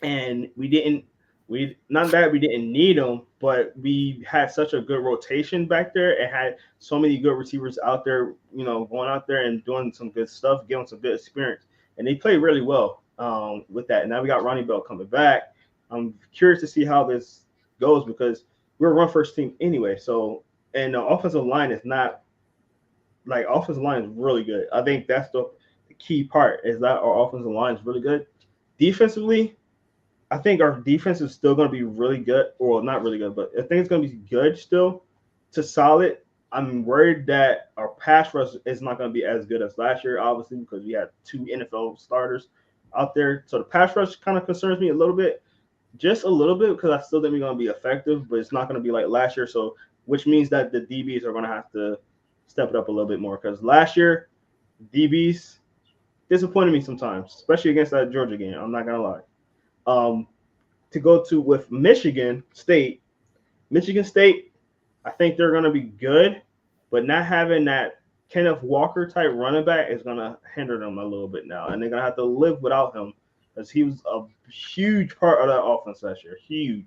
and we didn't need him, but we had such a good rotation back there and had so many good receivers out there, going out there and doing some good stuff, giving some good experience. And they played really well with that. And now we got Ronnie Bell coming back. I'm curious to see how this goes because we're a run-first team anyway. So, and the offensive line is really good. I think that's the key part is that our offensive line is really good. Defensively, I think our defense is still going to be really good, or not really good, but I think it's going to be good still to solid. I'm worried that our pass rush is not going to be as good as last year, obviously, because we had 2 NFL starters out there. So the pass rush kind of concerns me a little bit, just a little bit, because I still think we're going to be effective, but it's not going to be like last year. So, which means that the DBs are going to have to step it up a little bit more, because last year, DBs disappointed me sometimes, especially against that Georgia game. I'm not going to lie. To go to with Michigan State, I think they're going to be good, but not having that Kenneth Walker type running back is gonna hinder them a little bit now, and they're gonna have to live without him because he was a huge part of that offense last year. Huge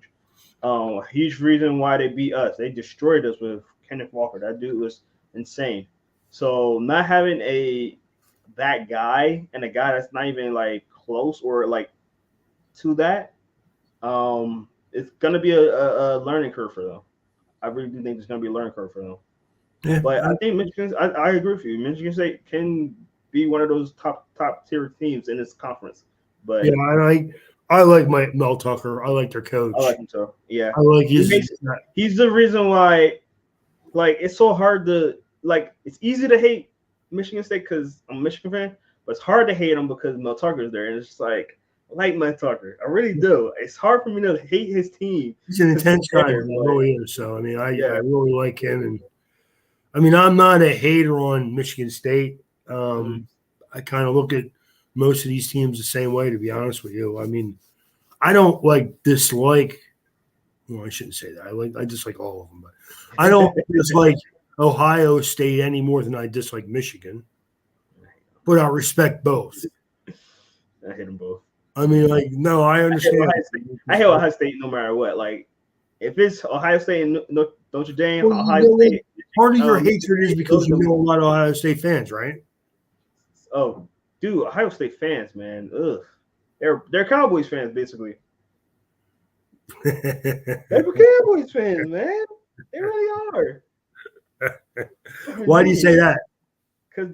reason why they beat us. They destroyed us with Kenneth Walker. That dude was insane. So not having that guy and a guy that's not even like close or like to that, it's gonna be a learning curve for them. I really do think it's gonna be a learning curve for them. Yeah, But I think Michigan. I agree with you. Michigan State can be one of those top tier teams in this conference. But yeah, I like Mel Tucker. I like their coach. I like him too. Yeah, I like he's the reason why. Like it's so hard to like. It's easy to hate Michigan State because I'm a Michigan fan, but it's hard to hate him because Mel Tucker is there, and it's just like I like Mel Tucker. I really do. It's hard for me to hate his team. He's an intense guy. He really is. So I mean, I really like him, and I mean, I'm not a hater on Michigan State. I kind of look at most of these teams the same way, to be honest with you. I mean, I don't dislike. Well, I shouldn't say that. I dislike all of them, but I don't dislike Ohio State any more than I dislike Michigan. But I respect both. I hate them both. I mean, no, I understand. I hate Ohio State no matter what. Like, if it's Ohio State and Notre Dame, Ohio State. Part of your hatred is because you know a lot of Ohio State fans, right? Oh, dude, Ohio State fans, man. Ugh. They're Cowboys fans, basically. They're Cowboys fans, man. They really are. Why do you say that? Because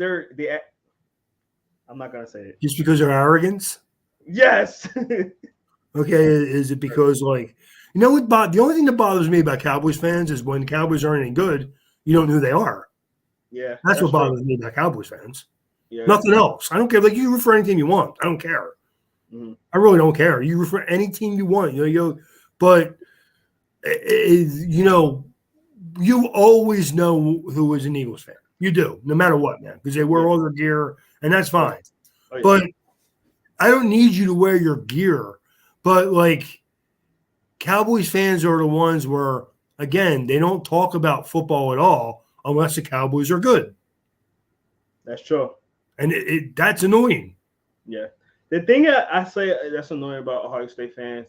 I'm not gonna say it. Just because of arrogance? Yes. Okay, is it because what? The only thing that bothers me about Cowboys fans is when Cowboys aren't any good, you don't know who they are. Yeah, that's what bothers me about Cowboys fans. Yeah. Nothing else. I don't care. Like you root for any team you want. I don't care. Mm-hmm. I really don't care. You root for any team you want. But you always know who is an Eagles fan. You do, no matter what, man, because they wear all their gear, and that's fine. Oh, yeah. But I don't need you to wear your gear. But Cowboys fans are the ones where, again, they don't talk about football at all unless the Cowboys are good. That's true. And that's annoying. Yeah. The thing I say that's annoying about Ohio State fans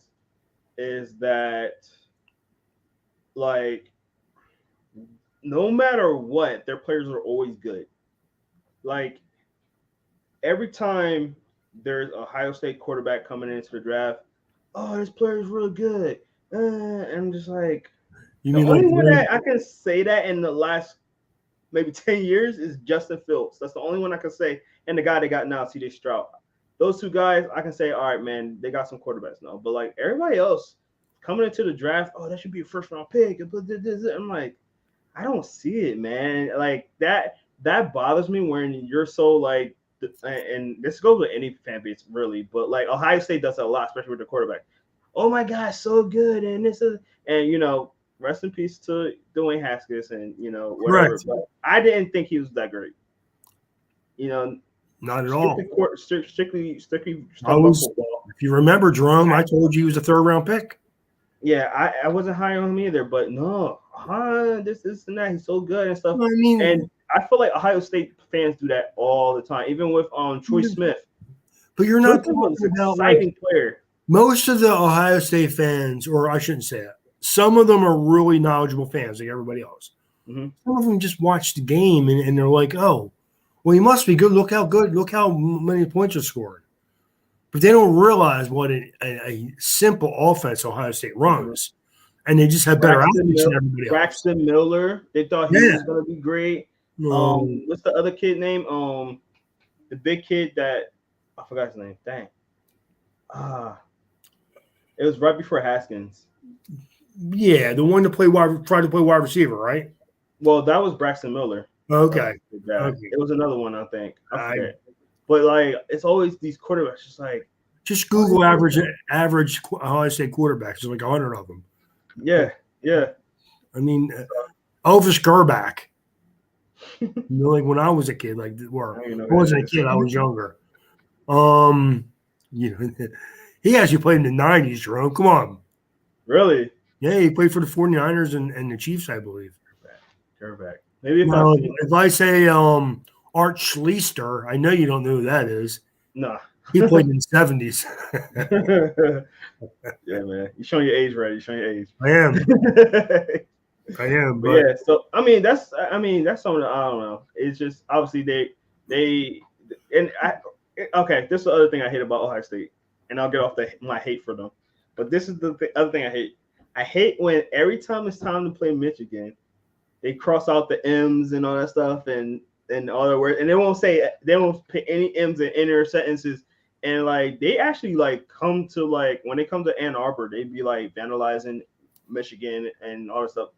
is that, no matter what, their players are always good. Every time there's an Ohio State quarterback coming into the draft, oh, this player is really good. And I'm just like, the only one that I can say that in the last maybe 10 years is Justin Fields. That's the only one I can say. And the guy they got now, C.J. Stroud. Those two guys, I can say, all right, man, they got some quarterbacks now. But everybody else coming into the draft, oh, that should be a first round pick. I'm like, I don't see it, man. That bothers me when you're so and this goes with any fan base really, but Ohio State does it a lot, especially with the quarterback. Oh my gosh, so good, and rest in peace to Dwayne Haskins and whatever. Correct. But I didn't think he was that great. Not at all. Strictly football. If you remember, Jerome, I told you he was a 3rd round pick. Yeah, I wasn't high on him either, but no, this and that. He's so good and stuff. I mean, and I feel like Ohio State fans do that all the time, even with Troy Smith. But you're not talking about exciting player. Most of the Ohio State fans, or I shouldn't say it, some of them are really knowledgeable fans, like everybody else. Mm-hmm. Some of them just watch the game and they're like, "Oh, well, he must be good. Look how good. Look how many points are scored." But they don't realize what a simple offense Ohio State runs, and they just have better athletes than everybody else. Braxton Miller, they thought he was going to be great. What's the other kid name? The big kid that I forgot his name. Dang. It was right before Haskins. Yeah, the one to tried to play wide receiver, right? Well, that was Braxton Miller. Okay. It was another one, I think. I forget. But it's always these quarterbacks, just Google average Ohio State quarterbacks. There's 100 of them. Yeah. I mean, Elvis Gerback. When I was a kid, I wasn't a kid, I was younger. He actually played in the 90s, Jerome. Come on. Really? Yeah, he played for the 49ers and the Chiefs, I believe. Gerback. Maybe if I Now, see. if I say Art Schlichter, I know you don't know who that is. Nah. He played in the 70s. Yeah, man. You're showing your age, right? You're showing your age. I am. I am. But But yeah, so I mean that's something I don't know. It's just obviously they and I okay. This is the other thing I hate about Ohio State, and I'll get off my hate for them. But this is the other thing I hate. I hate when every time it's time to play Michigan, they cross out the M's and all that stuff and all the words, and they won't put any M's in inner sentences. And like they actually like come to like when they come to Ann Arbor, they'd be like vandalizing Michigan and all that stuff.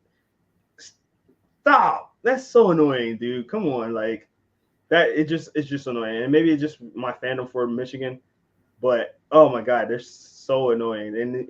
Stop! That's so annoying, dude. Come on, like that. It's just annoying, and maybe it's just my fandom for Michigan. But oh my god, they're so annoying, and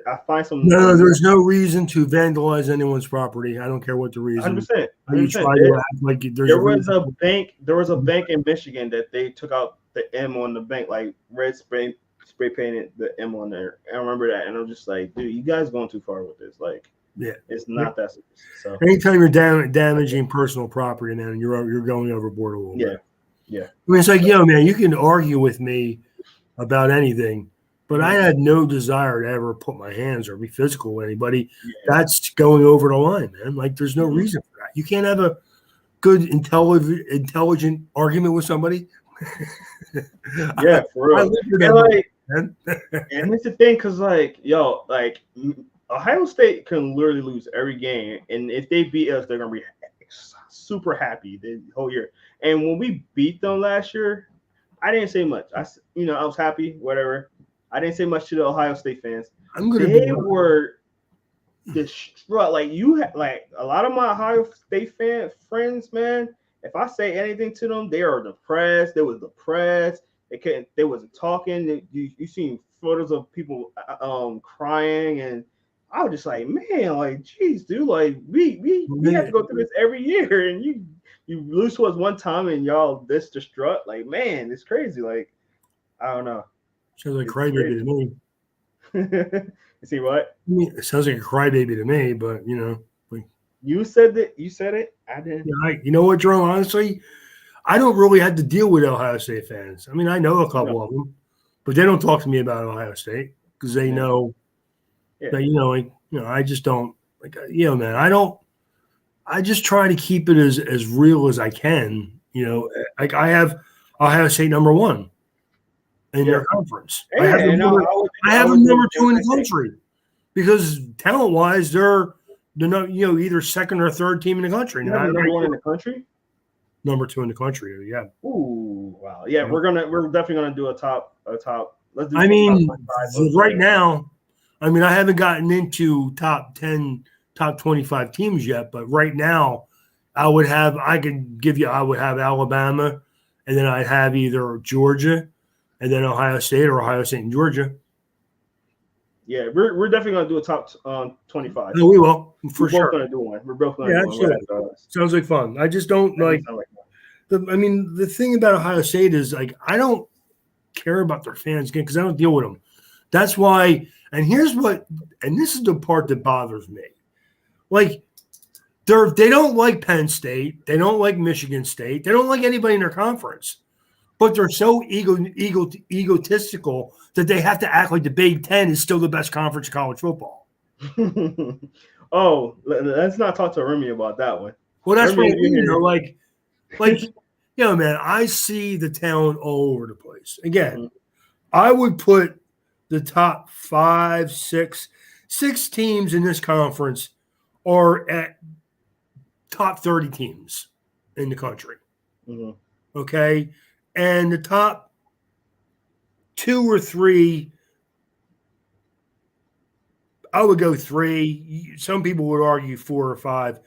I find no, some there's no reason to vandalize anyone's property. I don't care what the reason. 100%. You try to act like there's There a was reason. a bank. There was a bank in Michigan that they took out the M on the bank, like red spray painted the M on there. I remember that, and I'm just like, dude, you guys going too far with this. Like, Yeah, it's not that serious. So anytime you're damaging personal property, man, you're going overboard a little yeah, bit. yeah. I mean, it's like, man, you can argue with me about anything, but I had no desire to ever put my hands or be physical with anybody. Yeah. That's going over the line, man. Like, there's no reason for that. You can't have a good, intelligent argument with somebody. Yeah, for real. And like, and it's the thing, cause like, like Ohio State can literally lose every game, and if they beat us, they're gonna be super happy the whole year. And when we beat them last year, I didn't say much. I was happy, whatever. I didn't say much to the Ohio State fans. They were distraught. Like like a lot of my Ohio State friends, man. If I say anything to them, they are depressed. They was depressed. They wasn't talking. You seen photos of people crying, and I was just like, man, like, geez, dude, like we have to go through this every year, and you lose to us one time, and y'all this distraught. Like, man, it's crazy. Like, I don't know. Sounds like crybaby to me. You see what? It sounds like a crybaby to me, but like, you said that. You said it. I didn't. Yeah, you know what, Jerome? Honestly, I don't really have to deal with Ohio State fans. I mean, I know a couple of them, but they don't talk to me about Ohio State because they know that I just don't like. Man, I don't. I just try to keep it as real as I can. Like I have Ohio State number 1 in their conference. I have them number 2 in the country because talent wise, they're not either second or third team in the country. Number 1 in the country. Number 2 in the country, yeah. Ooh, wow, yeah. We're definitely gonna do a top. Let's do. I mean, right now, I haven't gotten into top 10, top 25 teams yet, but right now, I would have Alabama, and then I'd have either Georgia, and then Ohio State, or Ohio State and Georgia. Yeah, we're definitely gonna do a top 25. No, we will for sure. We're both gonna do one. We're both gonna do one. Sounds like fun. I just don't like. The thing about Ohio State is like I don't care about their fans again because I don't deal with them. That's why. And this is the part that bothers me. Like they don't like Penn State, they don't like Michigan State, they don't like anybody in their conference, but they're so egotistical that they have to act like the Big 10 is still the best conference in college football. Oh, let's not talk to Remy about that one. Well, that's what man, I see the talent all over the place. Again, I would put the top 5, 6 teams in this conference are at top 30 teams in the country. Mm-hmm. Okay. And the top 2 or 3, I would go 3. Some people would argue 4 or 5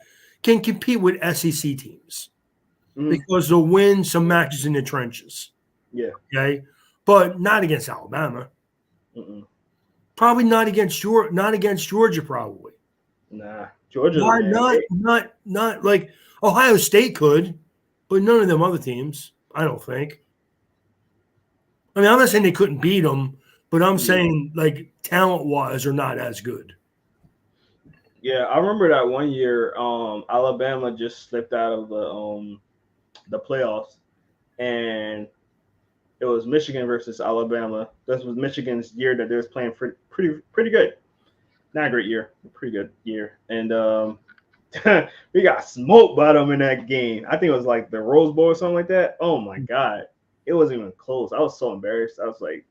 can compete with SEC teams because they'll win some matches in the trenches. Yeah. Okay. But not against Alabama. Probably not against Georgia. Probably. Nah, Georgia. Not like Ohio State could, but none of them other teams. I don't think. I'm not saying they couldn't beat them, but I'm saying like talent-wise, they're not as good. Yeah, I remember that one year. Alabama just slipped out of the playoffs, and it was Michigan versus Alabama. This was Michigan's year that they was playing pretty good. Not a great year, a pretty good year, and we got smoked by them in that game. I think it was like the Rose Bowl or something like that. Oh my god, it wasn't even close. I was so embarrassed. I was like,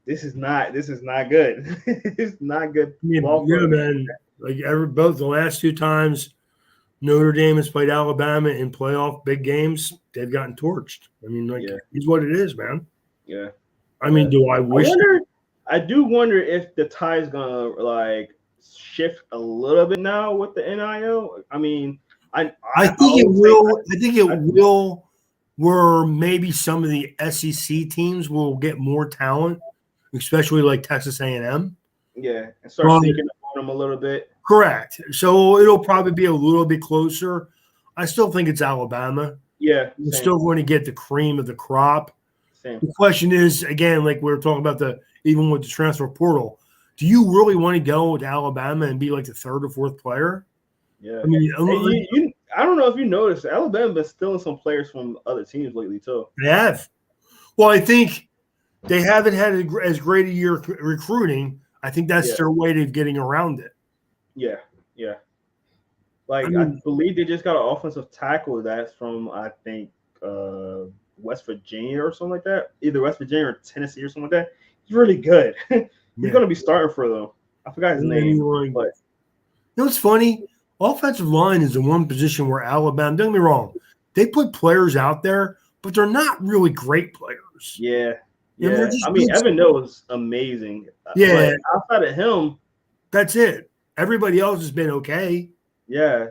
this is not good. It's not good Yeah, ball yeah, for us. man. Like both the last two times Notre Dame has played Alabama in playoff big games, they've gotten torched. I mean, like, Yeah, it's what it is, man. yeah, I yeah. mean, do I I wish? wonder. I do wonder if the tie's gonna like shift a little bit now with the NIL. I mean, I I always say think it I, will, where maybe some of the SEC teams will get more talent, especially like Texas A&M. yeah, and start But sneaking up on them a little bit. correct. So it'll probably be a little bit closer. I still think it's Alabama. Yeah, We're same, still going to get the cream of the crop. same. The question is, again, like we were talking about even with the transfer portal, do you really want to go to Alabama and be like the third or fourth player? Yeah, I mean, and I don't know if you noticed, Alabama been stealing some players from other teams lately too. they have. Well, I think they haven't had as great a year recruiting. I think that's Yeah, their way of getting around it. yeah, yeah. I Like I mean, believe they just got an offensive tackle that's from I think West Virginia or something like that. Either West Virginia or Tennessee or something like that. He's really good. He's yeah. gonna be starting for them. I forgot his I mean, name, like, but what's funny? Offensive line is the one position where Alabama, don't get me wrong, they put players out there, but they're not really great players. yeah, And they're yeah. I just mean, good. Evan Neal was amazing, Yeah, but outside of him, that's it. Everybody else has been okay. yeah,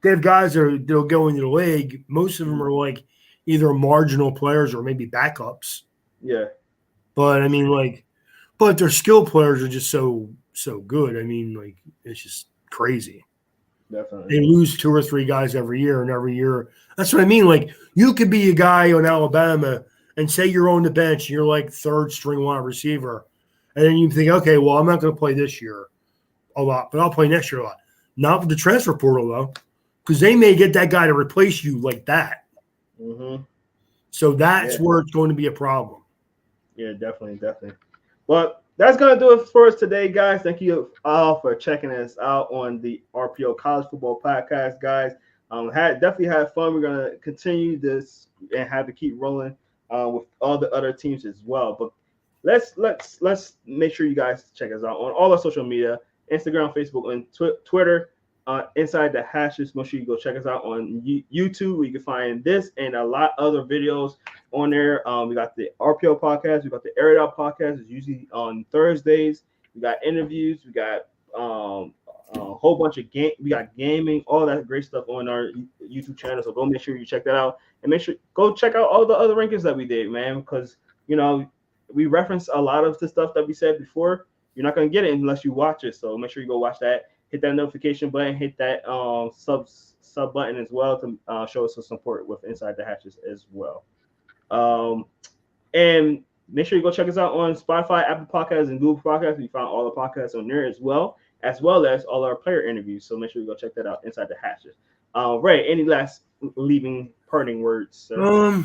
They have guys that'll go into the league. Most of them are like either marginal players or maybe backups. yeah, But I mean, like, but their skill players are just so good. I mean, like, it's just crazy. definitely. They lose two or three guys every year, and every year. That's what I mean. Like, you could be a guy on Alabama and say you're on the bench and you're like third string wide receiver, and then you think, okay, well, I'm not going to play this year a lot, but I'll play next year a lot. Not with the transfer portal though, because they may get that guy to replace you like that. Mm-hmm. So that's Yeah, where it's going to be a problem. yeah, definitely. But that's gonna do it for us today, guys. Thank you all for checking us out on the RPO College Football Podcast, guys. Definitely had fun. We're gonna continue this and have to keep rolling with all the other teams as well. But let's make sure you guys check us out on all our social media: Instagram, Facebook, and Twitter. Inside the hashes, make sure you go check us out on YouTube, where you can find this and a lot other videos on there. We got the RPO podcast, we got the Air It Out podcast. It's usually on Thursdays. We got interviews, we got a whole bunch of we got gaming, all that great stuff on our YouTube channel. So go make sure you check that out, and make sure go check out all the other rankings that we did, man. Because we reference a lot of the stuff that we said before. You're not gonna get it unless you watch it. So make sure you go watch that. Hit that notification button. Hit that sub button as well to show us some support with Inside the Hatches as well. And make sure you go check us out on Spotify, Apple Podcasts, and Google Podcasts. We found all the podcasts on there as well as all our player interviews. So make sure you go check that out, Inside the Hatches. Ray, any last parting words, sir?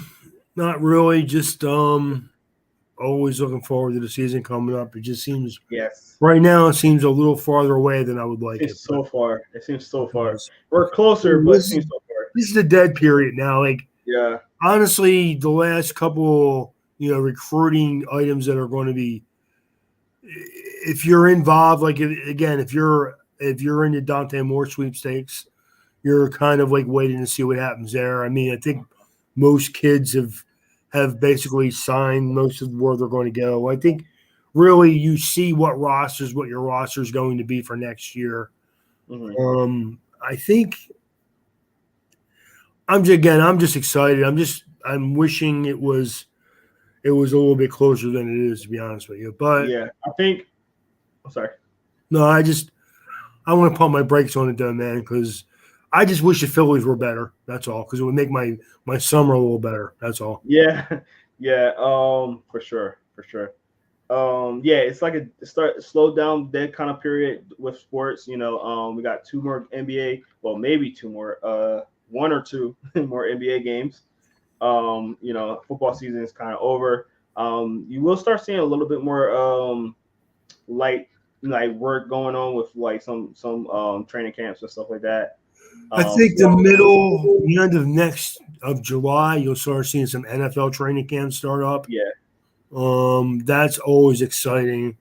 Not really. Just always looking forward to the season coming up. It just seems Yes. right now it seems a little farther away than I would like it. So far. It seems so far. We're closer, but it seems so far. This is the dead period now. Like, yeah. Honestly, the last couple, recruiting items that are going to be, if you're involved, like again, if you're in the Dante Moore sweepstakes, you're kind of like waiting to see what happens there. I mean, I think most kids have basically signed most of where they're going to go. I think really you see what your roster is going to be for next year. Mm-hmm. I think I'm just excited. I'm wishing it was a little bit closer than it is, to be honest with you. But yeah, I'm sorry. No, I want to pump my brakes on it though, man, because I just wish the Phillies were better. That's all, because it would make my summer a little better. That's all. Yeah, yeah. For sure. Yeah, it's like a slow down dead kind of period with sports. We got two more NBA, well, maybe two more, one or two more NBA games. Football season is kind of over. You will start seeing a little bit more light like work going on with like some training camps and stuff like that. I think the end of July, you'll start seeing some NFL training camps start up. Yeah, That's always exciting.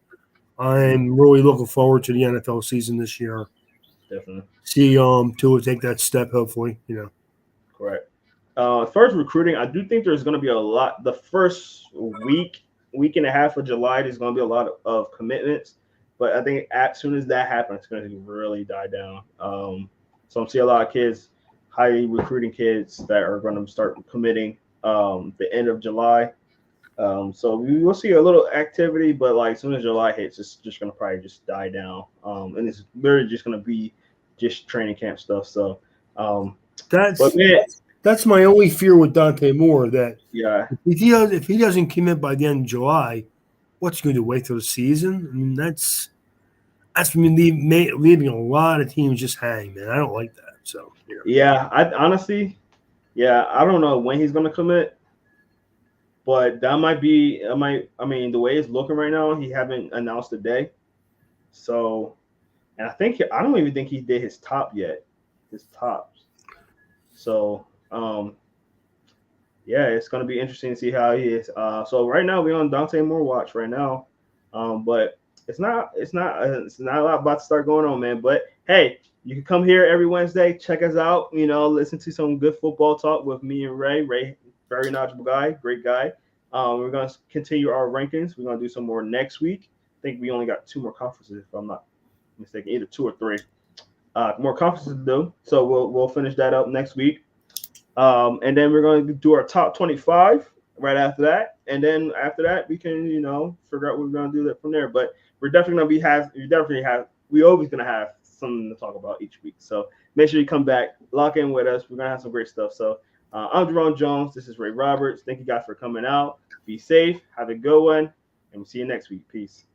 I'm really looking forward to the NFL season this year. definitely. See Tua take that step, hopefully. Correct. As far as recruiting, I do think there's going to be a lot. The first week and a half of July, there's going to be a lot of commitments. But I think as soon as that happens, it's going to really die down. So I'm seeing a lot of kids, highly recruiting kids that are going to start committing the end of July. So we will see a little activity, but like as soon as July hits, it's just going to probably just die down. And it's literally just going to be just training camp stuff. So that's my only fear with Dante Moore. That yeah, if he doesn't commit by the end of July, what's he going to wait till the season? I mean, that's leaving a lot of teams just hang, man. I don't like that. So yeah, I honestly, I don't know when he's going to commit, but that might be. I mean, the way it's looking right now, he haven't announced a day. So, and I don't even think he did his top yet. His tops. So, it's going to be interesting to see how he is. So right now we're on Dante Moore watch right now, but it's not a lot about to start going on, man. But hey, you can come here every Wednesday, check us out. Listen to some good football talk with me and Ray. Ray, very knowledgeable guy, great guy. We're going to continue our rankings. We're going to do some more next week. I think we only got two more conferences, if I'm not mistaken, either two or three. More conferences to do, so we'll finish that up next week. And then we're going to do our top 25 right after that, and then after that we can figure out what we're going to do that from there. But we're definitely going to be we always going to have something to talk about each week. So make sure you come back, lock in with us. We're going to have some great stuff. So I'm Jerome Jones. This is Ray Roberts. Thank you guys for coming out. Be safe. Have a good one, and we'll see you next week. Peace.